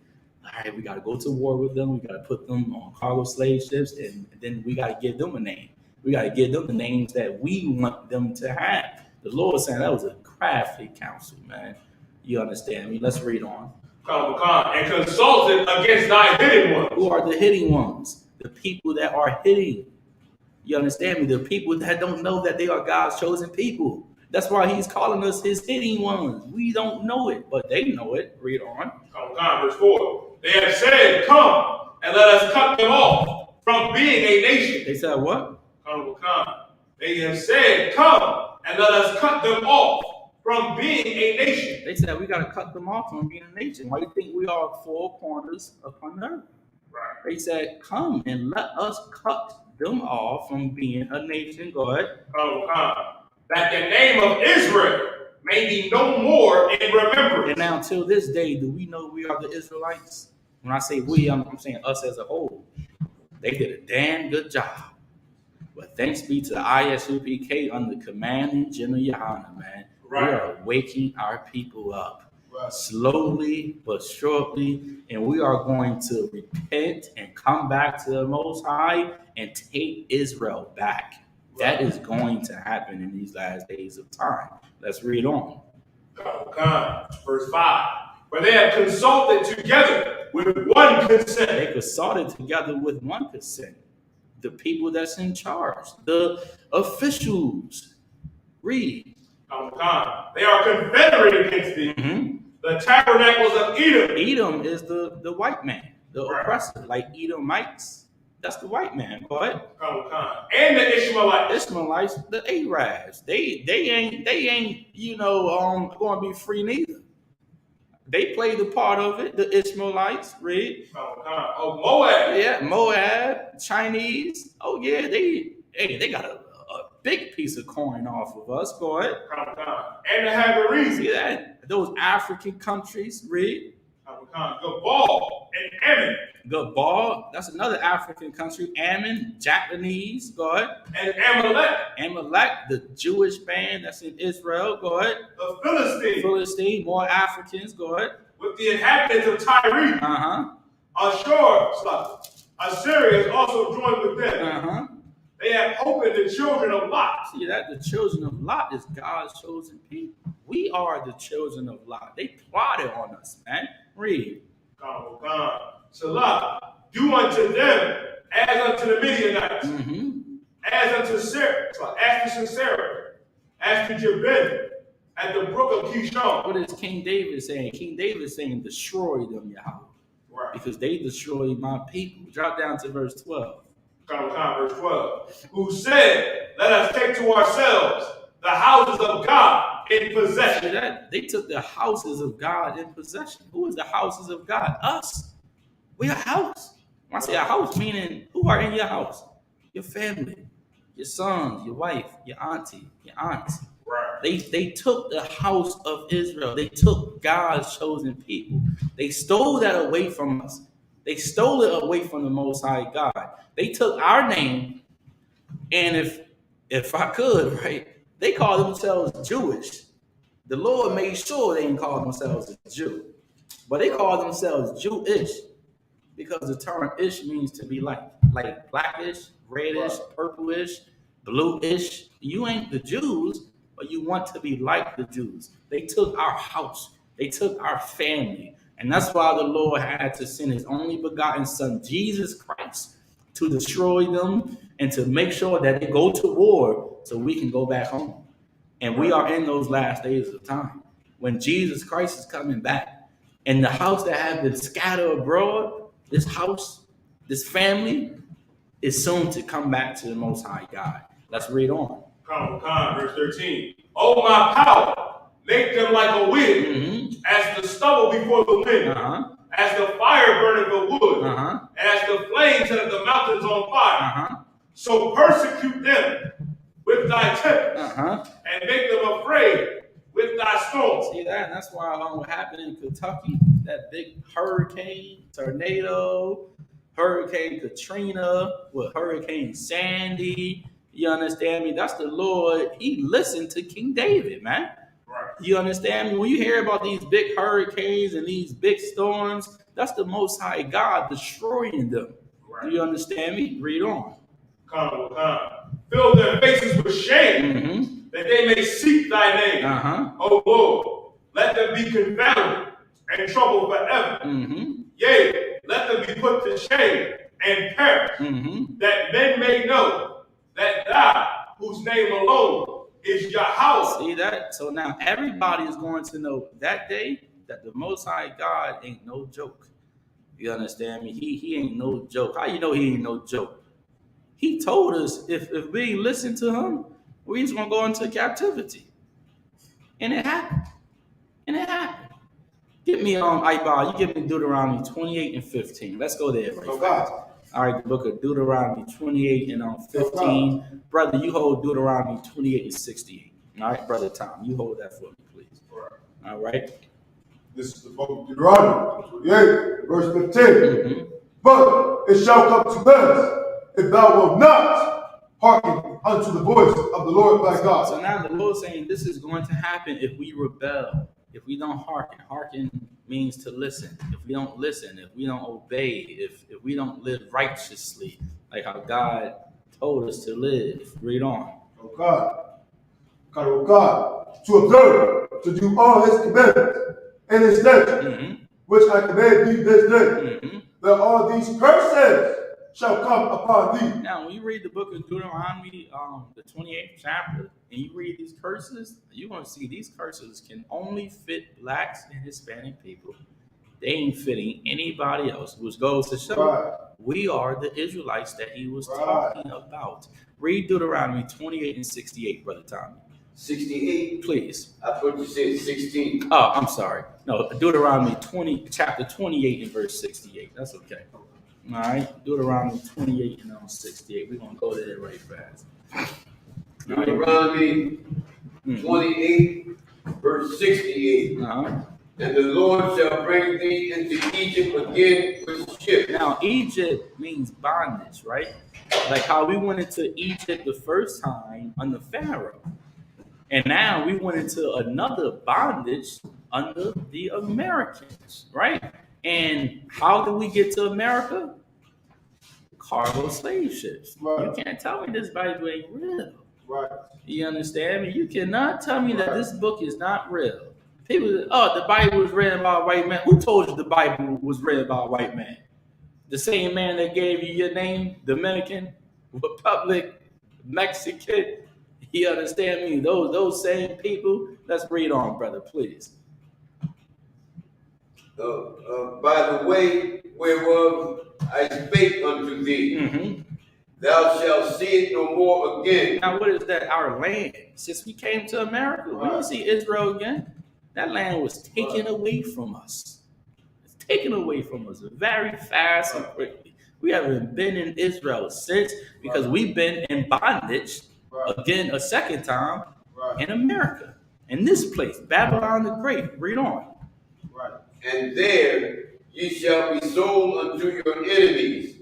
All right, we got to go to war with them. We got to put them on cargo slave ships, and then we got to give them a name. We got to give them the names that we want them to have. The Lord saying that was a crafty counsel, man. You understand me? Let's read on. And consulted against thy hidden ones. Who are the hidden ones? The people that are hidden. You understand me? The people that don't know that they are God's chosen people. That's why he's calling us his hidden ones. We don't know it, but they know it. Read on. Verse 4. They have said, come and let us cut them off from being a nation. They said what? They have said, come and let us cut them off from being a nation. They said we got to cut them off from being a nation. Why do you think we are four corners upon the earth? Right. They said, come and let us cut them off from being a nation. Go ahead. That the name of Israel may be no more in remembrance. And now till this day, do we know we are the Israelites? When I say we, I'm saying us as a whole. They did a damn good job. But thanks be to I.S.U.P.K under commanding GEN.YAHANNA, man. Right. We are waking our people up. Right. Slowly but surely, and we are going to repent and come back to the Most High and take Israel back. That is going to happen in these last days of time. Let's read on. Verse 5. For they have consulted together with one consent. They consulted together with one consent. The people that's in charge, the officials. Read. They are confederate against thee. Mm-hmm. The tabernacles of Edom. Edom is the white man, the oppressor, like Edomites. That's the white man. Go ahead. And the Ishmaelites. Ishmaelites, the Arabs. They ain't going to be free neither. They play the part of it. The Ishmaelites, read. Of Moab. Yeah, Moab, Chinese. Oh yeah, they got a big piece of coin off of us. Go ahead. And the Hagarenes. See that? Those African countries, read. Gabal and Ammon. Gabal, that's another African country. Ammon, Japanese, go ahead. And Amalek. Amalek, the Jewish band that's in Israel, go ahead. The Philistine. Philistine, more Africans, go ahead. with the inhabitants of Tyre. Assyria is also joined with them. They have opened the children of Lot. See that the children of Lot is God's chosen people. We are the children of Lot. They plotted on us, man. Read. Salah, do unto them as unto the Midianites, as unto Sarah, as to Sarah, as to Jabin, at the brook of Kishon. What is King David saying? King David is saying, destroy them, Yahweh. Right. Because they destroyed my people. Drop down to verse 12. Verse 12. Who said, let us take to ourselves the houses of God in possession. See that? They took the houses of God in possession. Who is the houses of God? Us. We are a house. When I say a house, meaning who are in your house? Your family, your sons, your wife, your auntie, your aunts. Right. They took the house of Israel. They took God's chosen people. They stole that away from us. They stole it away from the Most High God. They took our name, and if I could, right, they call themselves Jewish. The Lord made sure they didn't call themselves a Jew, but they call themselves Jewish because the term "ish" means to be like blackish, reddish, purplish, bluish. You ain't the Jews, but you want to be like the Jews. They took our house. They took our family. And that's why the Lord had to send his only begotten son, Jesus Christ, to destroy them and to make sure that they go to war so we can go back home. And we are in those last days of time when Jesus Christ is coming back. And the house that has been scattered abroad, this house, this family, is soon to come back to the Most High God. Let's read on. Verse 13. Oh, my power, make them like a wind, as the stubble before the wind, as the fire burning the wood, as the flames set the mountains on fire. So persecute them with thy tempest, and make them afraid with thy storms. See that? And that's why what happened in Kentucky, that big hurricane, tornado, Hurricane Katrina, with Hurricane Sandy. You understand me? That's the Lord. He listened to King David, man. Right. You understand me? When you hear about these big hurricanes and these big storms, that's the Most High God destroying them. Right. Do you understand me? Read on. Fill their faces with shame, that they may seek thy name. O Lord, let them be confounded and troubled forever. Yea, let them be put to shame and perish, that men may know that thou, whose name alone is Yahweh. See that? So now everybody is going to know that day that the Most High God ain't no joke. You understand me? He ain't no joke. How you know he ain't no joke? He told us if we listen to him, we just gonna go into captivity. And it happened. Give me Ibal, you give me Deuteronomy 28 and 15. Let's go there right fast. All right, the book of Deuteronomy 28 and 15. Brother, you hold Deuteronomy 28 and 68. All right, Brother Tom, you hold that for me, please. All right. This is the book of Deuteronomy 28, verse 15. But it shall come to pass, if thou wilt not hearken unto the voice of the Lord thy God. So now the Lord saying this is going to happen if we rebel, if we don't hearken. Hearken means to listen. If we don't listen, if we don't obey, if we don't live righteously, like how God told us to live. Read on. God, to observe, to do all his commandments and his statutes, which I command thee this day, that all these curses shall come upon thee. Now, when you read the book of Deuteronomy, the 28th chapter, and you read these curses, you're going to see these curses can only fit blacks and Hispanic people. They ain't fitting anybody else, which goes to show we are the Israelites that he was talking about. Read Deuteronomy 28 and 68, Brother Tommy. 68? Please. I thought you said 16. Oh, I'm sorry. No, Deuteronomy chapter 28 and verse 68. That's okay. All right, Deuteronomy 28 and 68. We're going to go there right fast. Deuteronomy 28, verse 68. And the Lord shall bring thee into Egypt again with ships. Now, Egypt means bondage, right? Like how we went into Egypt the first time under Pharaoh. And now we went into another bondage under the Americans, right? And how do we get to America? Cargo slave ships. Right. You can't tell me this Bible ain't real. Right. You understand me? You cannot tell me that this book is not real. People, oh, the Bible was written by a white man. Who told you the Bible was written by a white man? The same man that gave you your name, Dominican, Republic, Mexican. You understand me? Those same people. Let's read on, brother, please. By the way whereof I spake unto thee, Mm-hmm. thou shalt see it no more again. Now, what is that? Our land. Since we came to America, we didn't see Israel again. That land was taken away from us. It's taken away from us very fast and quickly. We haven't been in Israel since because we've been in bondage again a second time in America. In this place, Babylon the Great. Read on. Right. And there ye shall be sold unto your enemies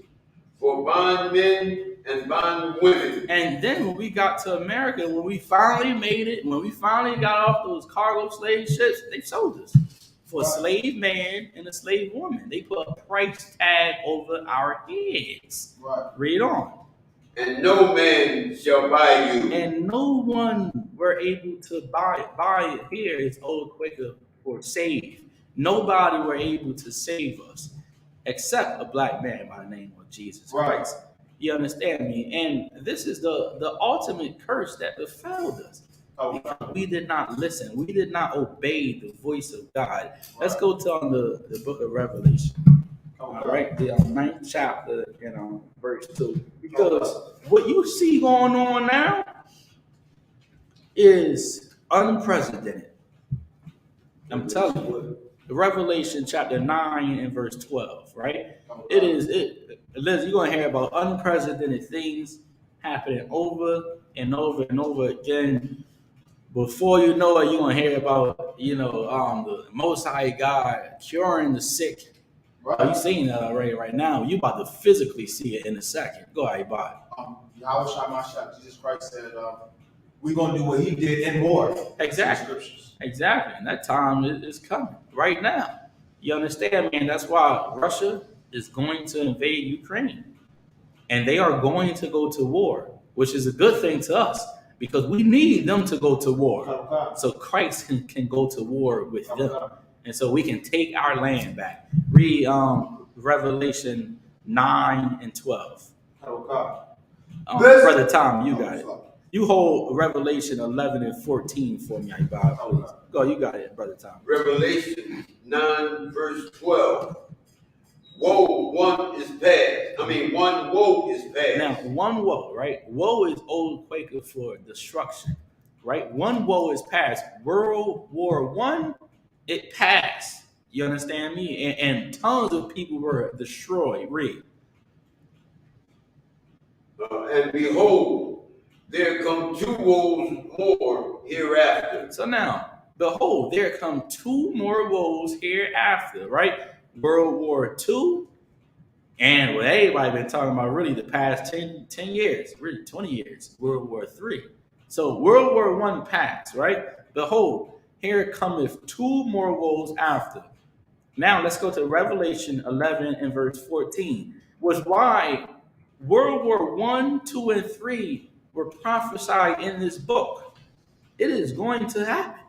for bondmen and bondwomen. And then when we got to America, when we finally made it, when we finally got off those cargo slave ships, they sold us for a slave man and a slave woman. They put a price tag over our heads. Right. Read on. And no man shall buy you. And no one were able to buy it here is old Quaker or save. Nobody were able to save us except a black man by the name of Jesus Christ. You understand me? And this is the ultimate curse that befell us. Because we did not listen. We did not obey the voice of God. Let's go to the book of Revelation. All right, the 9th chapter and verse 2. Because what you see going on now is unprecedented. I'm telling you. Revelation chapter 9 and verse 12, right? Liz, you're going to hear about unprecedented things happening over and over and over again. Before you know it, you're going to hear about, the Most High God curing the sick. Right. You're seeing that already right now. You're about to physically see it in a second. Go ahead, Bob. Jesus Christ said, we're going to do what he did and more. Exactly. Exactly. And that time is coming right now. You understand, man? That's why Russia is going to invade Ukraine. And they are going to go to war, which is a good thing to us because we need them to go to war. So Christ can go to war with them. And so we can take our land back. Read Revelation 9 and 12. Brother Tom, you got it. You hold Revelation 11 and 14 for me, Bob, please. Go, you got it, Brother Tom. Revelation 9 verse 12. One woe is past. Now, one woe, right? Woe is old Quaker for destruction, right? One woe is past. World War I, it passed. You understand me? And tons of people were destroyed. Read. And behold, there come 2 woes more hereafter. So now, behold, there come 2 more woes hereafter, right? World War II, and what everybody been talking about really the past 10 years, really 20 years, World War III. So World War I passed, right? Behold, here cometh 2 more woes after. Now let's go to Revelation 11 and verse 14, was why World War I, II, and III were prophesied in this book. It is going to happen.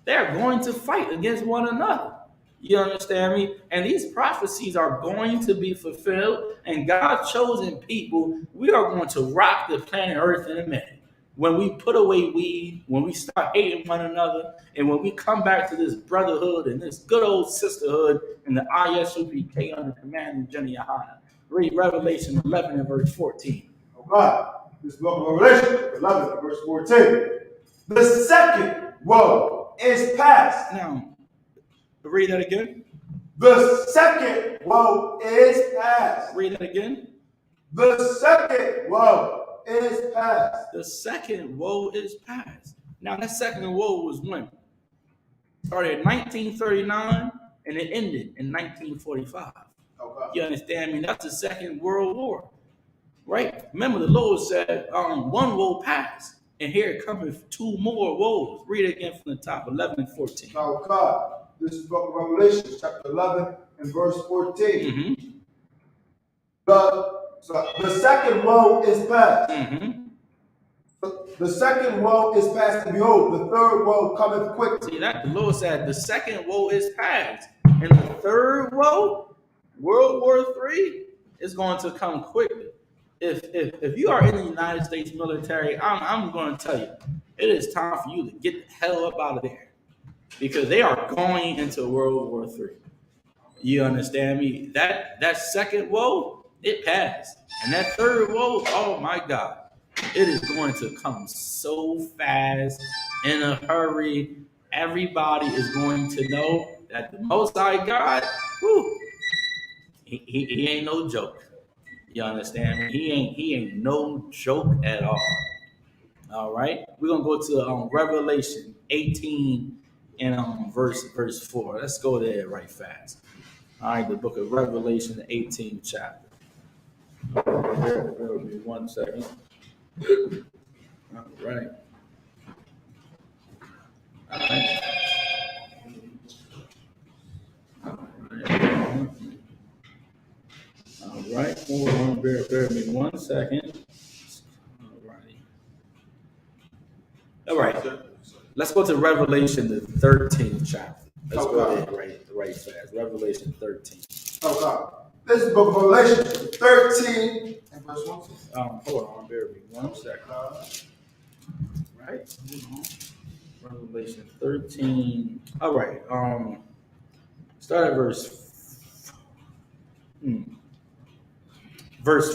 They're going to fight against one another. You understand me? And these prophecies are going to be fulfilled. And God's chosen people, we are going to rock the planet Earth in a minute. When we put away weed, when we start hating one another, and when we come back to this brotherhood and this good old sisterhood in the I.S.U.P.K under command of GEN.YAHANNA. Read Revelation 11 and verse 14. Okay. This book of Revelation 11 and verse 14. The second woe is past. Now, read that again. The second woe is past. Read that again. The second woe is past. The second woe is past. Now, that second woe was when? Started in 1939 and it ended in 1945. Okay. You understand me? That's the Second World War, right? Remember, the Lord said, one woe passed. And here cometh two more woes. Read it again from the top, 11 and 14. Now, God, this is the book of Revelation, chapter 11 and verse 14. Mm-hmm. The second woe is past. Mm-hmm. The second woe is past, and behold, the third woe cometh quickly. See that? The Lord said the second woe is past. And the third woe, World War III, is going to come quickly. If you are in the United States military, I'm going to tell you, it is time for you to get the hell up out of there. Because they are going into World War III. You understand me? That second woe, it passed. And that third woe, oh my God. It is going to come so fast, in a hurry. Everybody is going to know that the Most High God, whew, he ain't no joke. You understand me? He ain't no joke at all. All right, we're gonna go to Revelation 18 and verse 4. Let's go there right fast. All right, the book of Revelation, the 18th chapter. Bear with me 1 second. All right. All right. All right. Hold on. Bear with me 1 second. All righty. All right. Let's go to Revelation, the 13th chapter. Let's go there right fast. Revelation 13. Oh, God. This is the book of Revelation, 13 and verse 1. Hold on. Bear with me 1 second. Right. Revelation 13. All right. Start at verse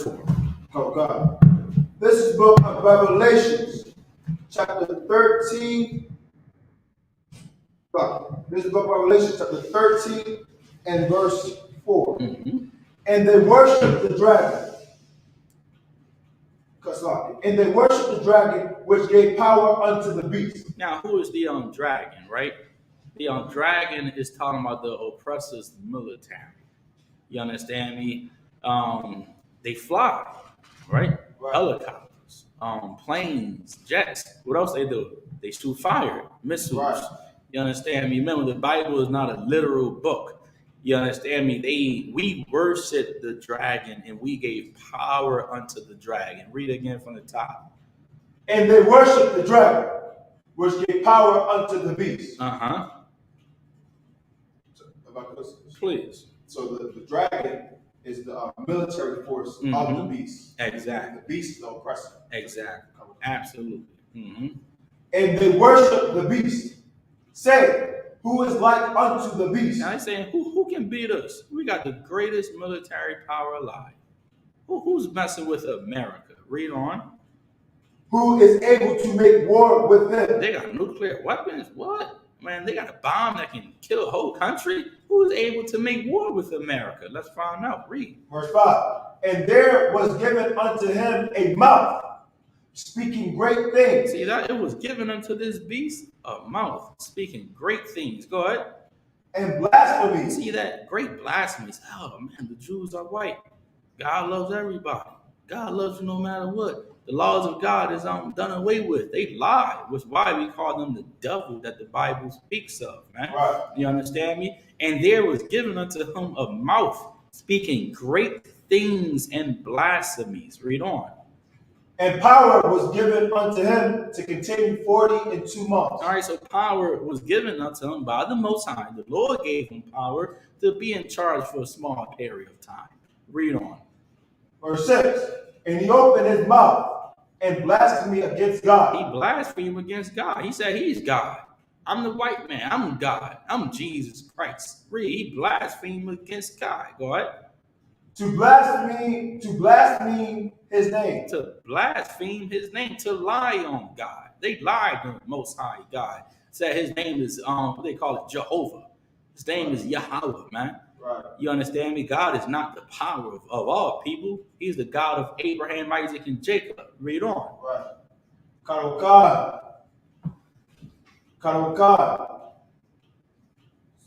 4. Oh, God. This is the book of Revelation, chapter 13. God. This is the book of Revelation, chapter 13 and verse 4. Mm-hmm. And they worship the dragon. And they worship the dragon, which gave power unto the beast. Now, who is the dragon, right? The dragon is talking about the oppressors' military. You understand me? They fly, right? Helicopters, planes, jets. What else they do? They shoot fire, missiles. Right. You understand me? Remember, the Bible is not a literal book. You understand me? We worship the dragon and we gave power unto the dragon. Read again from the top. And they worship the dragon, which gave power unto the beast. Uh-huh. Please. So the dragon is the military force of the beast. Exactly. The beast is the oppressor. Exactly. Absolutely. Mm-hmm. And they worship the beast, saying, who is like unto the beast? Now he's saying, who can beat us? We got the greatest military power alive. Who's messing with America? Read on. Who is able to make war with them? They got nuclear weapons. What? Man, they got a bomb that can kill a whole country. Who is able to make war with America? Let's find out. Read. Verse 5. And there was given unto him a mouth, speaking great things. See that? It was given unto this beast a mouth, speaking great things. Go ahead. And blasphemy. See that? Great blasphemies. Oh, man, the Jews are white. God loves everybody. God loves you no matter what. The laws of God is done away with. They lie, which is why we call them the devil that the Bible speaks of, man. Right. You understand me? And there was given unto him a mouth, speaking great things and blasphemies. Read on. And power was given unto him to continue 42 months. All right, so power was given unto him by the Most High. The Lord gave him power to be in charge for a small period of time. Read on. Verse 6. And he opened his mouth and blasphemed against God. He blasphemed against God. He said he's God. I'm the white man. I'm God. I'm Jesus Christ. Read. He blasphemed against God. Go ahead. To blaspheme his name. To blaspheme his name. To lie on God. They lied on the Most High God. Said his name is what they call it, Jehovah. His name is Yahweh, man. Right. You understand me? God is not the power of all people. He's the God of Abraham, Isaac, and Jacob. Read on. Right. God.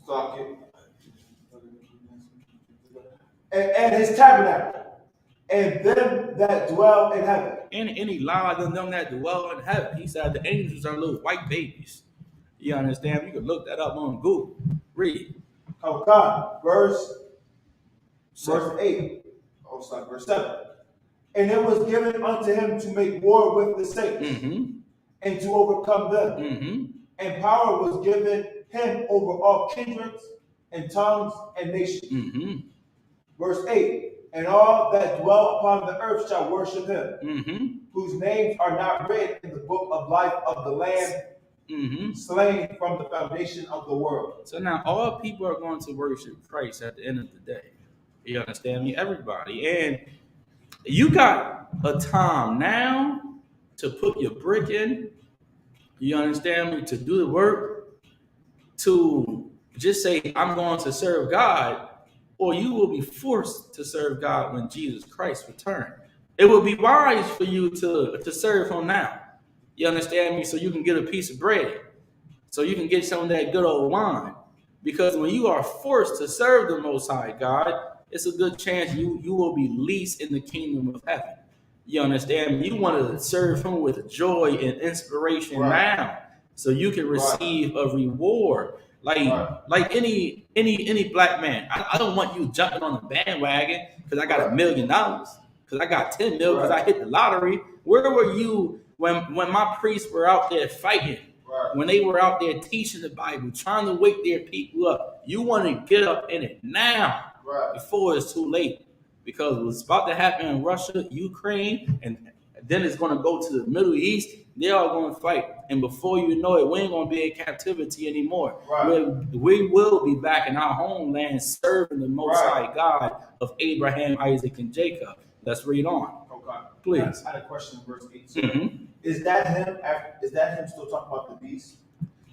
Stop it. And his tabernacle. and them that dwell in heaven. And he lied on them that dwell in heaven. He said the angels are little white babies. You understand? You can look that up on Google. Read. Oh God, verse 8. Oh, sorry, verse 7. And it was given unto him to make war with the saints and to overcome them. And power was given him over all kindreds and tongues and nations. Verse 8. And all that dwell upon the earth shall worship him, whose names are not written in the book of life of the Lamb slain from the foundation of the world. So now all people are going to worship Christ at the end of the day. You understand me? Everybody. And you got a time now to put your brick in. You understand me? To do the work. To just say, I'm going to serve God. Or you will be forced to serve God when Jesus Christ returns. It would be wise for you to serve him now. You understand me? So you can get a piece of bread. So you can get some of that good old wine. Because when you are forced to serve the Most High God, it's a good chance you will be least in the kingdom of heaven. You understand? You want to serve him with joy and inspiration now, so you can receive a reward. Like any black man. I don't want you jumping on the bandwagon because I got $1 million, because I got 10 mil, because I hit the lottery. Where were you when my priests were out there fighting? When they were out there teaching the Bible, trying to wake their people up? You want to get up in it now before it's too late. Because what's about to happen in Russia, Ukraine, and then it's going to go to the Middle East, they're all going to fight. And before you know it, we ain't going to be in captivity anymore. We will be back in our homeland serving the Most High God of Abraham, Isaac, and Jacob. Let's read on. Please. I had a question in verse 8. Is that him? Is that him still talking about the beast?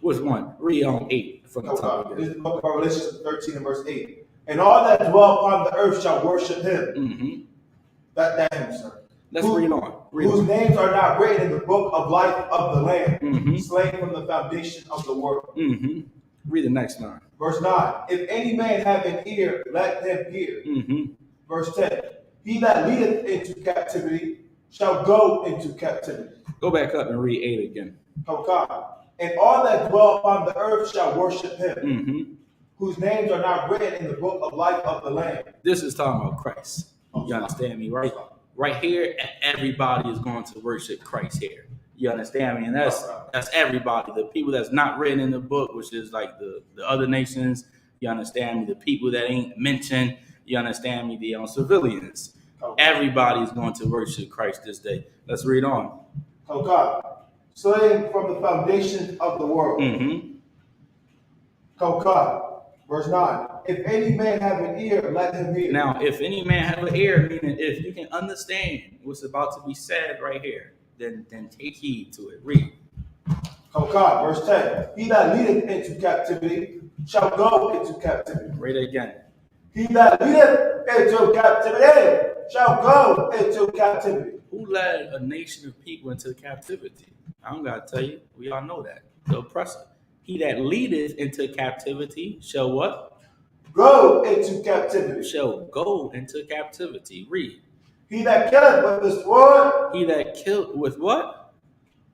Which one? Read on 8 from the top. This is the book of Revelation 13 and verse 8. And all that dwell upon the earth shall worship him. That him, sir. Let's read on. Whose names are not written in the book of life of the Lamb, slain from the foundation of the world. Read the next line. Verse 9. If any man have an ear, let him hear. Verse 10. He that leadeth into captivity shall go into captivity. Go back up and read 8 again. And all that dwell upon the earth shall worship him, whose names are not written in the book of life of the Lamb. This is talking about Christ. You understand me, right? Right here, everybody is going to worship Christ here. You understand me? And that's everybody. The people that's not written in the book, which is like the other nations. You understand me? The people that ain't mentioned. You understand me? The civilians. Everybody's going to worship Christ this day. Let's read on. Oh God, slain from the foundation of the world. Oh God, verse 9. If any man have an ear, let him hear. Now, if any man have an ear, meaning if you can understand what's about to be said right here, then take heed to it. Read. Oh God, verse 10. He that leadeth into captivity shall go into captivity. Read it again. He that leadeth into captivity shall go into captivity. Who led a nation of people into captivity? I don't got to tell you. We all know that. The oppressor. He that leadeth into captivity shall what? Go into captivity. Shall go into captivity. Read. He that killeth with the sword. He that killed with what?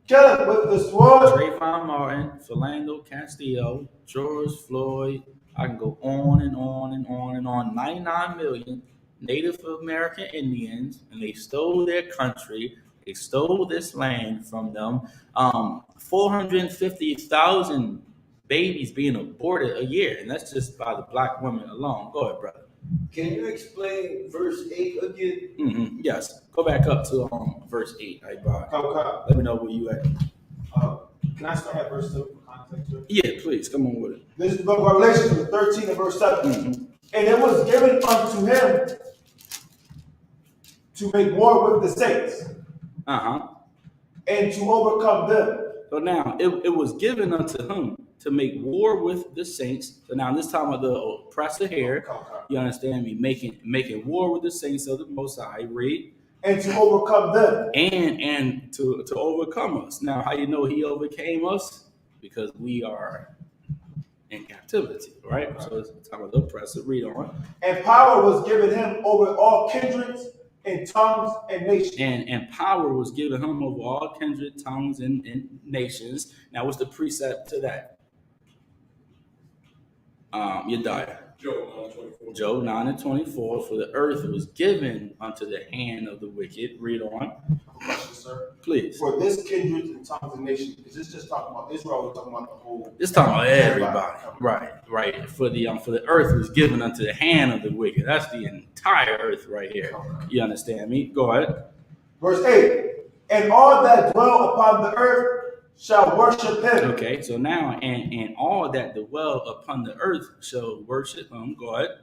Killeth with the sword. Trayvon Martin, Philando Castillo, George Floyd. I can go on and on and on and on. 99 million Native American Indians, and they stole their country. They stole this land from them. 450,000 babies being aborted a year, and that's just by the black women alone. Go ahead, brother. Can you explain verse 8 again? Yes. Go back up to verse 8. Right, let me know where you at. Can I start at verse 2 for context? Yeah, please. Come on with it. This is the book of Revelation 13 and verse 7. And it was given unto him to make war with the saints. And to overcome them. So now it was given unto him to make war with the saints. So now this time of the oppressor here, you understand me, making war with the saints of the Most High. Read. And to overcome them. And to overcome us. Now, how you know he overcame us? Because we are in captivity, right? So it's the time of the oppressor. Read on. And power was given him over all kindreds and tongues and nations. And power was given him over all kindred, tongues, and nations. Now, what's the precept to that? Yediah. Job 9:24. For the earth was given unto the hand of the wicked. Read on. Question, sir. Please. For this kindred and tongues and nations, is this just talking about Israel or talking about the whole? It's talking about everybody. Right. For the earth was given unto the hand of the wicked. That's the entire earth right here. You understand me? Go ahead. Verse 8, and all that dwell upon the earth shall worship him. Okay, so now, and all that dwell upon the earth shall worship him. Go ahead.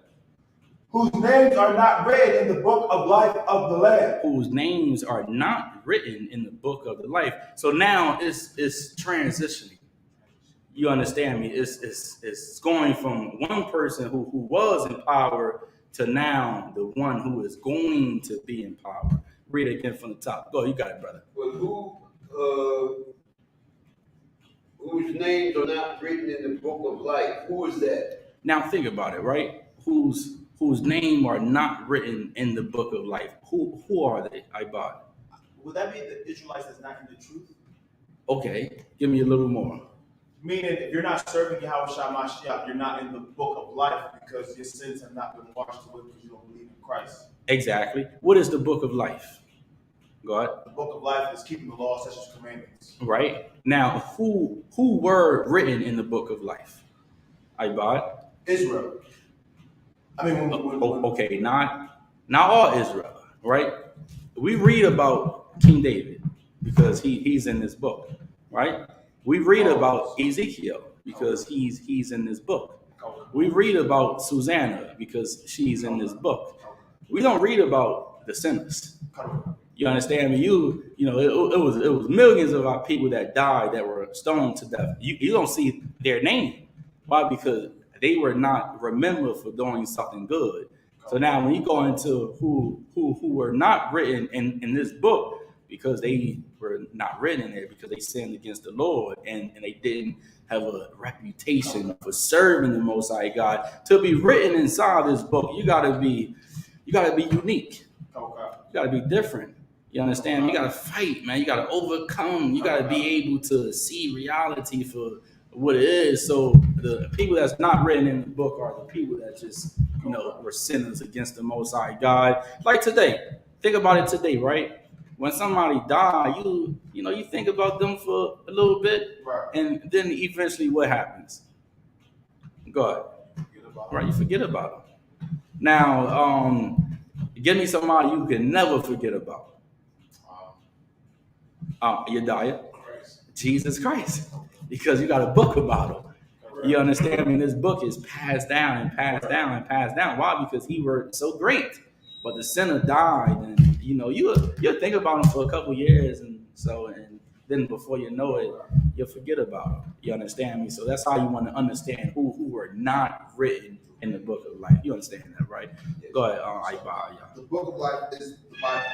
Whose names are not written in the book of life of the Lamb. Whose names are not written in the book of the life. So now it's transitioning. You understand me? It's going from one person who was in power to now the one who is going to be in power. Read it again from the top. Go, you got it, brother. But whose names are not written in the book of life? Who is that? Now think about it, right? Whose name are not written in the book of life? Who are they? Ibad. Would that be the Israelites that's not in the truth? Okay, give me a little more. Meaning, if you're not serving Yahweh Mashiach, you're not in the book of life because your sins have not been washed away because you don't believe in Christ. Exactly. What is the book of life? Go ahead. The book of life is keeping the law, statutes, commandments. Right. Now, who were written in the book of life? Ibad. Israel. I mean, okay, not all Israel, right? We read about King David because he's in this book, right? We read about Ezekiel because he's in this book. We read about Susanna because she's in this book. We don't read about the sinners. You understand me? You know, it was millions of our people that died that were stoned to death. You don't see their name. Why? Because they were not remembered for doing something good. So now when you go into who were not written in this book, because they were not written in there because they sinned against the Lord and they didn't have a reputation for serving the Most High God. To be written inside this book, you gotta be unique. You gotta be different. You understand? You gotta fight, man. You gotta overcome. You gotta be able to see reality for what it is. So the people that's not written in the book are the people that just, were sinners against the Most High God. Like today, think about it today, right? When somebody died, you think about them for a little bit, Right. and then eventually what happens? Go ahead. Right, you forget about them. Now, give me somebody you can never forget about. Yediah, Jesus Christ, because you got a book about him. You understand me? This book is passed down and passed down and passed down. Why? Because he were so great, but the sinner died, and you'll think about him for a couple years, and then before you know it, you'll forget about him. You understand me? So that's how you want to understand who were not written in the book of life. You understand that, right? Go ahead, The book of life is the Bible,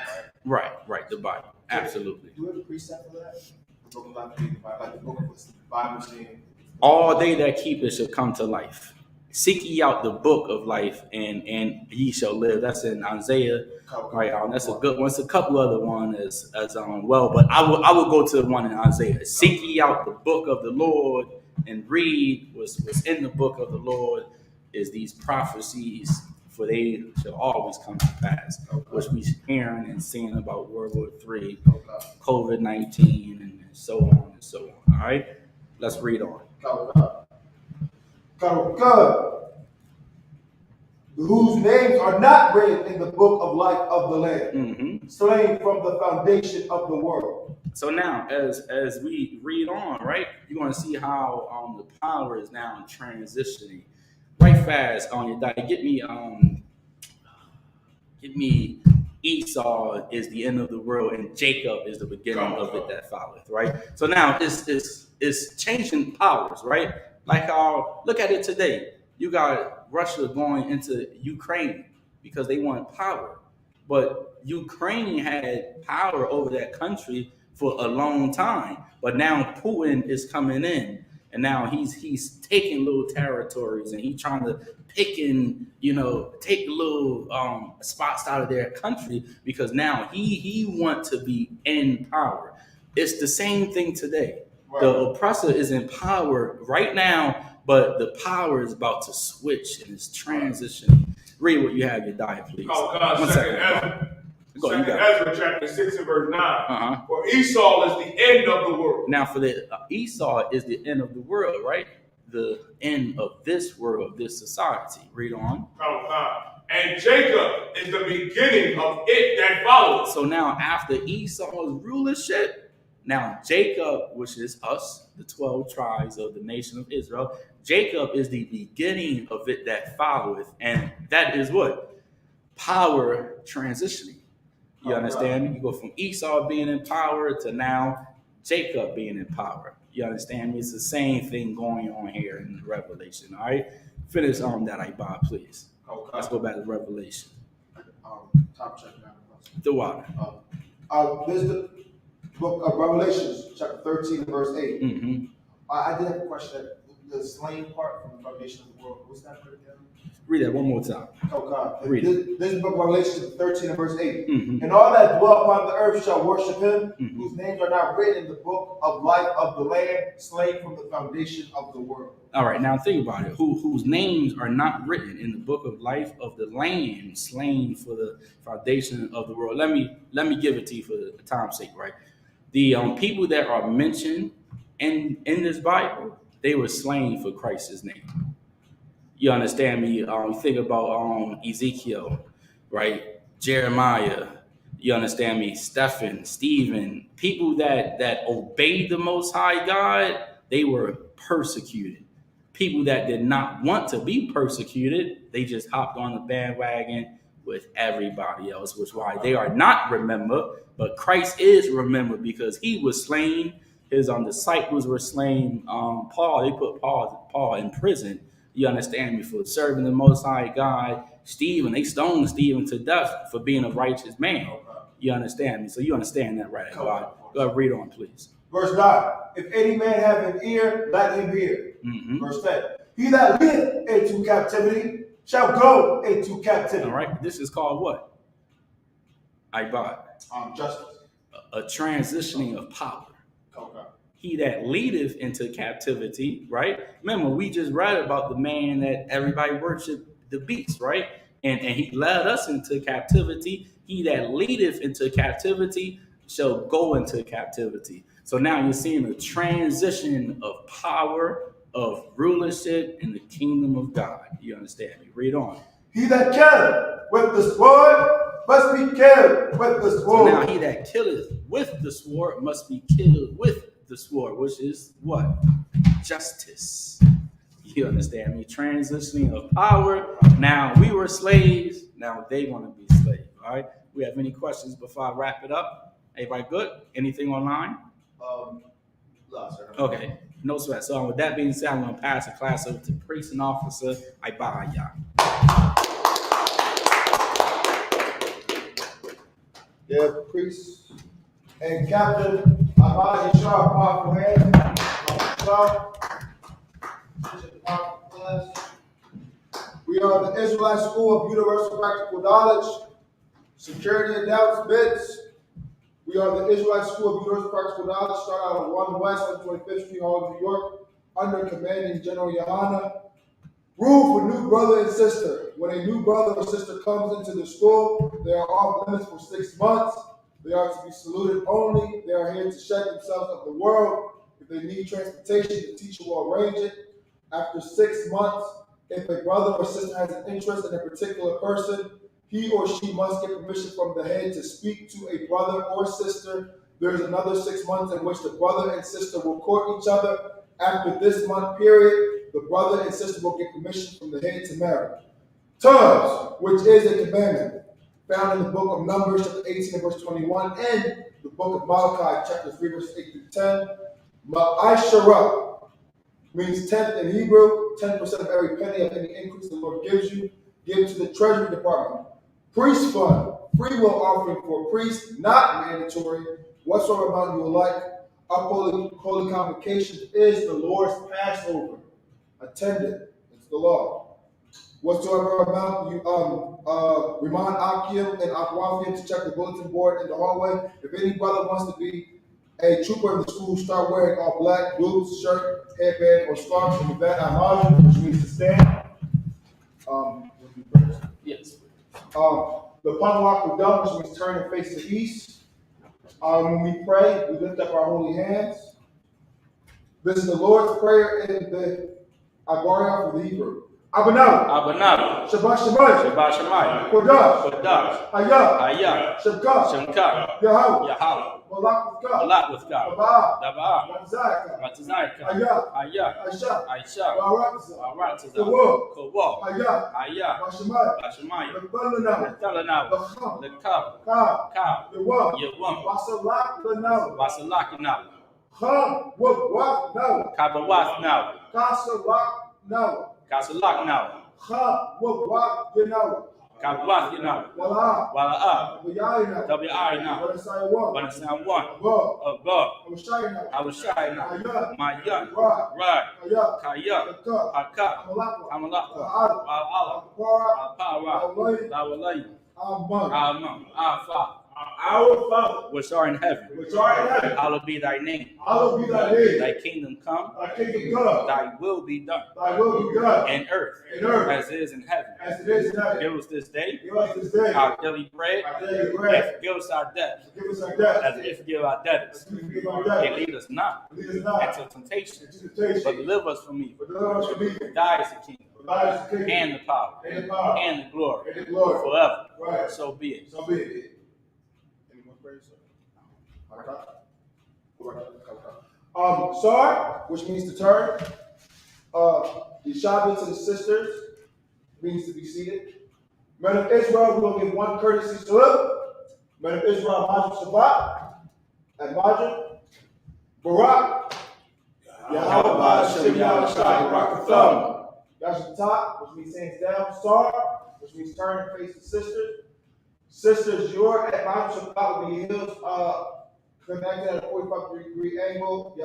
right? Right, the Bible. Absolutely. Do we have a precept for that? The book of life being the Bible, like the book of the Bible saying, All they that keep it shall come to life. Seek ye out the book of life, and ye shall live. That's in Isaiah. Right, that's a good one. It's a couple other ones as well, but I will go to the one in Isaiah. Seek ye out the book of the Lord and read what's in the book of the Lord is these prophecies, for they shall always come to pass, which we hearing and seeing about World War III, COVID-19, and so on and so on. All right, let's read on. Whose names are not written in the book of life of the Lamb, slain from the foundation of the world. So now, as we read on, right, you're going to see how the power is now transitioning. Right fast on your diet. Get me Esau is the end of the world and Jacob is the beginning of it that followeth, right? So now it's changing powers, right? Like how, look at it today. You got Russia going into Ukraine because they want power. But Ukraine had power over that country for a long time. But now Putin is coming in And now he's taking little territories and he's trying to pick and take little spots out of their country because now he wants to be in power. It's the same thing today. Right. The oppressor is in power right now, but the power is about to switch and it's transitioning. Read what you have your diet, please. Oh, God, second Ezra chapter 6 and verse 9. For Esau is the end of the world. Now, for the Esau is the end of the world, right? The end of this world, this society. Read on. Oh, God. And Jacob is the beginning of it that follows. So now, after Esau's rulership, now Jacob, which is us, the 12 tribes of the nation of Israel, Jacob is the beginning of it that followeth, and that is what? Power transitioning. You understand me? You go from Esau being in power to now Jacob being in power. You understand me? It's the same thing going on here in Revelation. All right, finish on that, I.S.U.P., please. Okay. Let's go back to Revelation. Top check now. The water. This is the book of Revelations, chapter 13, verse 8. Mm-hmm. I did have a question. The slain part from the foundation of the world. What's that written down? Read that one more time. Oh, God. Read this is the book of Revelation 13 and verse 8. Mm-hmm. And all that dwell upon the earth shall worship him, mm-hmm. whose names are not written in the book of life of the Lamb, slain from the foundation of the world. All right, now think about it. Whose names are not written in the book of life of the Lamb, slain for the foundation of the world. Let me give it to you for the time's sake, right? The people that are mentioned in this Bible, they were slain for Christ's name. You understand me? Think about Ezekiel, right? Jeremiah. You understand me? Stephen. People that obeyed the Most High God, they were persecuted. People that did not want to be persecuted, they just hopped on the bandwagon with everybody else, which is why they are not remembered, but Christ is remembered because he was slain. His disciples were slain. They put Paul in prison. You understand me? For serving the Most High God. Stephen, they stoned Stephen to death for being a righteous man. You understand me? So you understand that, right? Go ahead, read on, please. Verse 9. If any man have an ear, let him hear. Mm-hmm. Verse 10. He that leadeth into captivity shall go into captivity. All right. This is called what? I.S.U.P. Justice. A transitioning of power. Okay. He that leadeth into captivity, right? Remember, we just read about the man that everybody worshiped the beast, right? And he led us into captivity. He that leadeth into captivity shall go into captivity. So now you're seeing a transition of power, of rulership in the kingdom of God. You understand me? Read on. He that killeth with the sword must be killed with the sword. So now he that killeth with the sword must be killed with the sword, which is what? Justice. You understand me? Transitioning of power. Now we were slaves. Now they want to be slaves. All right. We have any questions before I wrap it up? Everybody good? Anything online? No, sir. Okay. No sweat. So with that being said, I'm going to pass the class over to priest and officer. I bow y'all. Yeah, priest and captain, I bow you sharp, powerful hand. We are the Israelite School of Universal Practical Knowledge, Security and Doubts Bits. We are the Israelite School of Universal Practical Knowledge, start out on 1 West 125th Street, Hall, New York, under commanding General Yahanna. Rule for new brother and sister. When a new brother or sister comes into the school, they are off limits for 6 months. They are to be saluted only. They are here to shed themselves of the world. If they need transportation, the teacher will arrange it. After 6 months, if a brother or sister has an interest in a particular person, he or she must get permission from the head to speak to a brother or sister. There is another 6 months in which the brother and sister will court each other. After this month period, the brother and sister will get permission from the head to marry. Terms, which is a commandment, found in the book of Numbers, chapter 18 and verse 21, and the book of Malachi, chapter 3, verse 8 through 10. Ma'asharah means tenth in Hebrew, 10% of every penny of any increase the Lord gives you, give to the treasury department. Priest fund, free will offering for a priest, not mandatory, whatsoever amount you would like. holy convocation is the Lord's Passover. Attendant. It's the law. Whatsoever amount you remind Akim and Akwafim to check the bulletin board in the hallway. If any brother wants to be a trooper in the school, start wearing all black, boots, shirt, headband, or scarf. And with that, I'm which means to stand. Yes. The Panwak Udam, which means turn and face to east. When we pray, we lift up our holy hands. This is the Lord's Prayer in the Abaria for the Hebrew. Abanah. Abanah. Shabbat Shemayim. Shabbat Shemayim. Kodash. Kodash. Hayah. Hayah. Shabkat. Shemka. Yahweh. Yahweh. Malak with God. Malak with God. Dabah. Dabah. Matzayaka. Matazayka. Hayah. Hayah. Aisha. Aisha. Baratza. Aratza. Kawah. Kawah. Hayah. Hayah. Bashemayim. Bashemayim. Lebalanah. Letalanaw. Lecham. Lekab. Kab. Kab. Yewam. Yewam. Basalak Lanaw. Basalakinaw. Cham. Wab Now. Kabawath now. Kasalak Now. Kasalak now. Cham. Wab Now. Kabawath now. Wala. Wala. Wiyayna. WI now. Wanasayawam. Banasam one. Above. Above. Awashayna. I was shy now. Ayah. My young. Right. Right. Ayah. Kaya. Akab. Haka. Amalakwa. Amalaka. Al-Ad. Al-Allah. Al-Qara. Al-Power. Al-Layl. Al-Walay. Al-Man. Al-Mam. Al-Fa. Our Father, Which art in heaven. which art in heaven, Hallowed be thy name. Hallowed be thy name. Thy kingdom come. Thy kingdom come. Thy will be done. Thy will be done. In earth. In earth. As it is in heaven. As it is in heaven. Give us this day Give us this day our daily bread. our daily And bread. forgive us our debts. Forgive us our debts. As we forgive our debtors. As we forgive our And debtors. lead us not Lead us not into temptation. into temptation, But deliver us from evil. but deliver us from evil. Thy is the kingdom. For thine is the kingdom, And the power. and the power, And the glory. and the glory, Forever. right. So be it. So be it. Any more prayers, sir? Sar, which means to turn. Yeshabi to the sisters, means to be seated. Men of Israel, we'll give one courtesy salute. Men of Israel, Majid Shabbat, and Majid Barak. Yahweh Ba'ashem Yahushai Barakatham. Yashatat, which means hands down. Sar, which means turn and face the sisters. Sisters, your at Majid Shabbat will be heels connected at a 45-degree angle.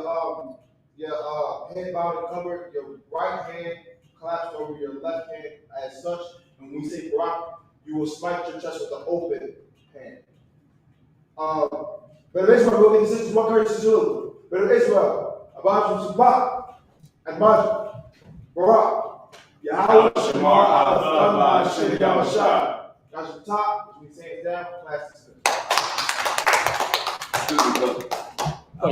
Your head bowed and covered. Your right hand clasped over your left hand as such. And when we say Barak, you will smite your chest with an open hand. But Israel will get the sisters one courtesy salute. But Israel, Abad Shabbat, and Majid, Barak, Yahweh Shamar Al Hashem Yahweh. That's the top, which means hands down, classes. Excuse me, brother. I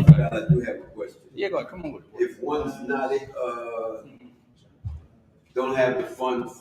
do have a question. Yeah, go ahead. Come on with it. If one's not, don't have the funds for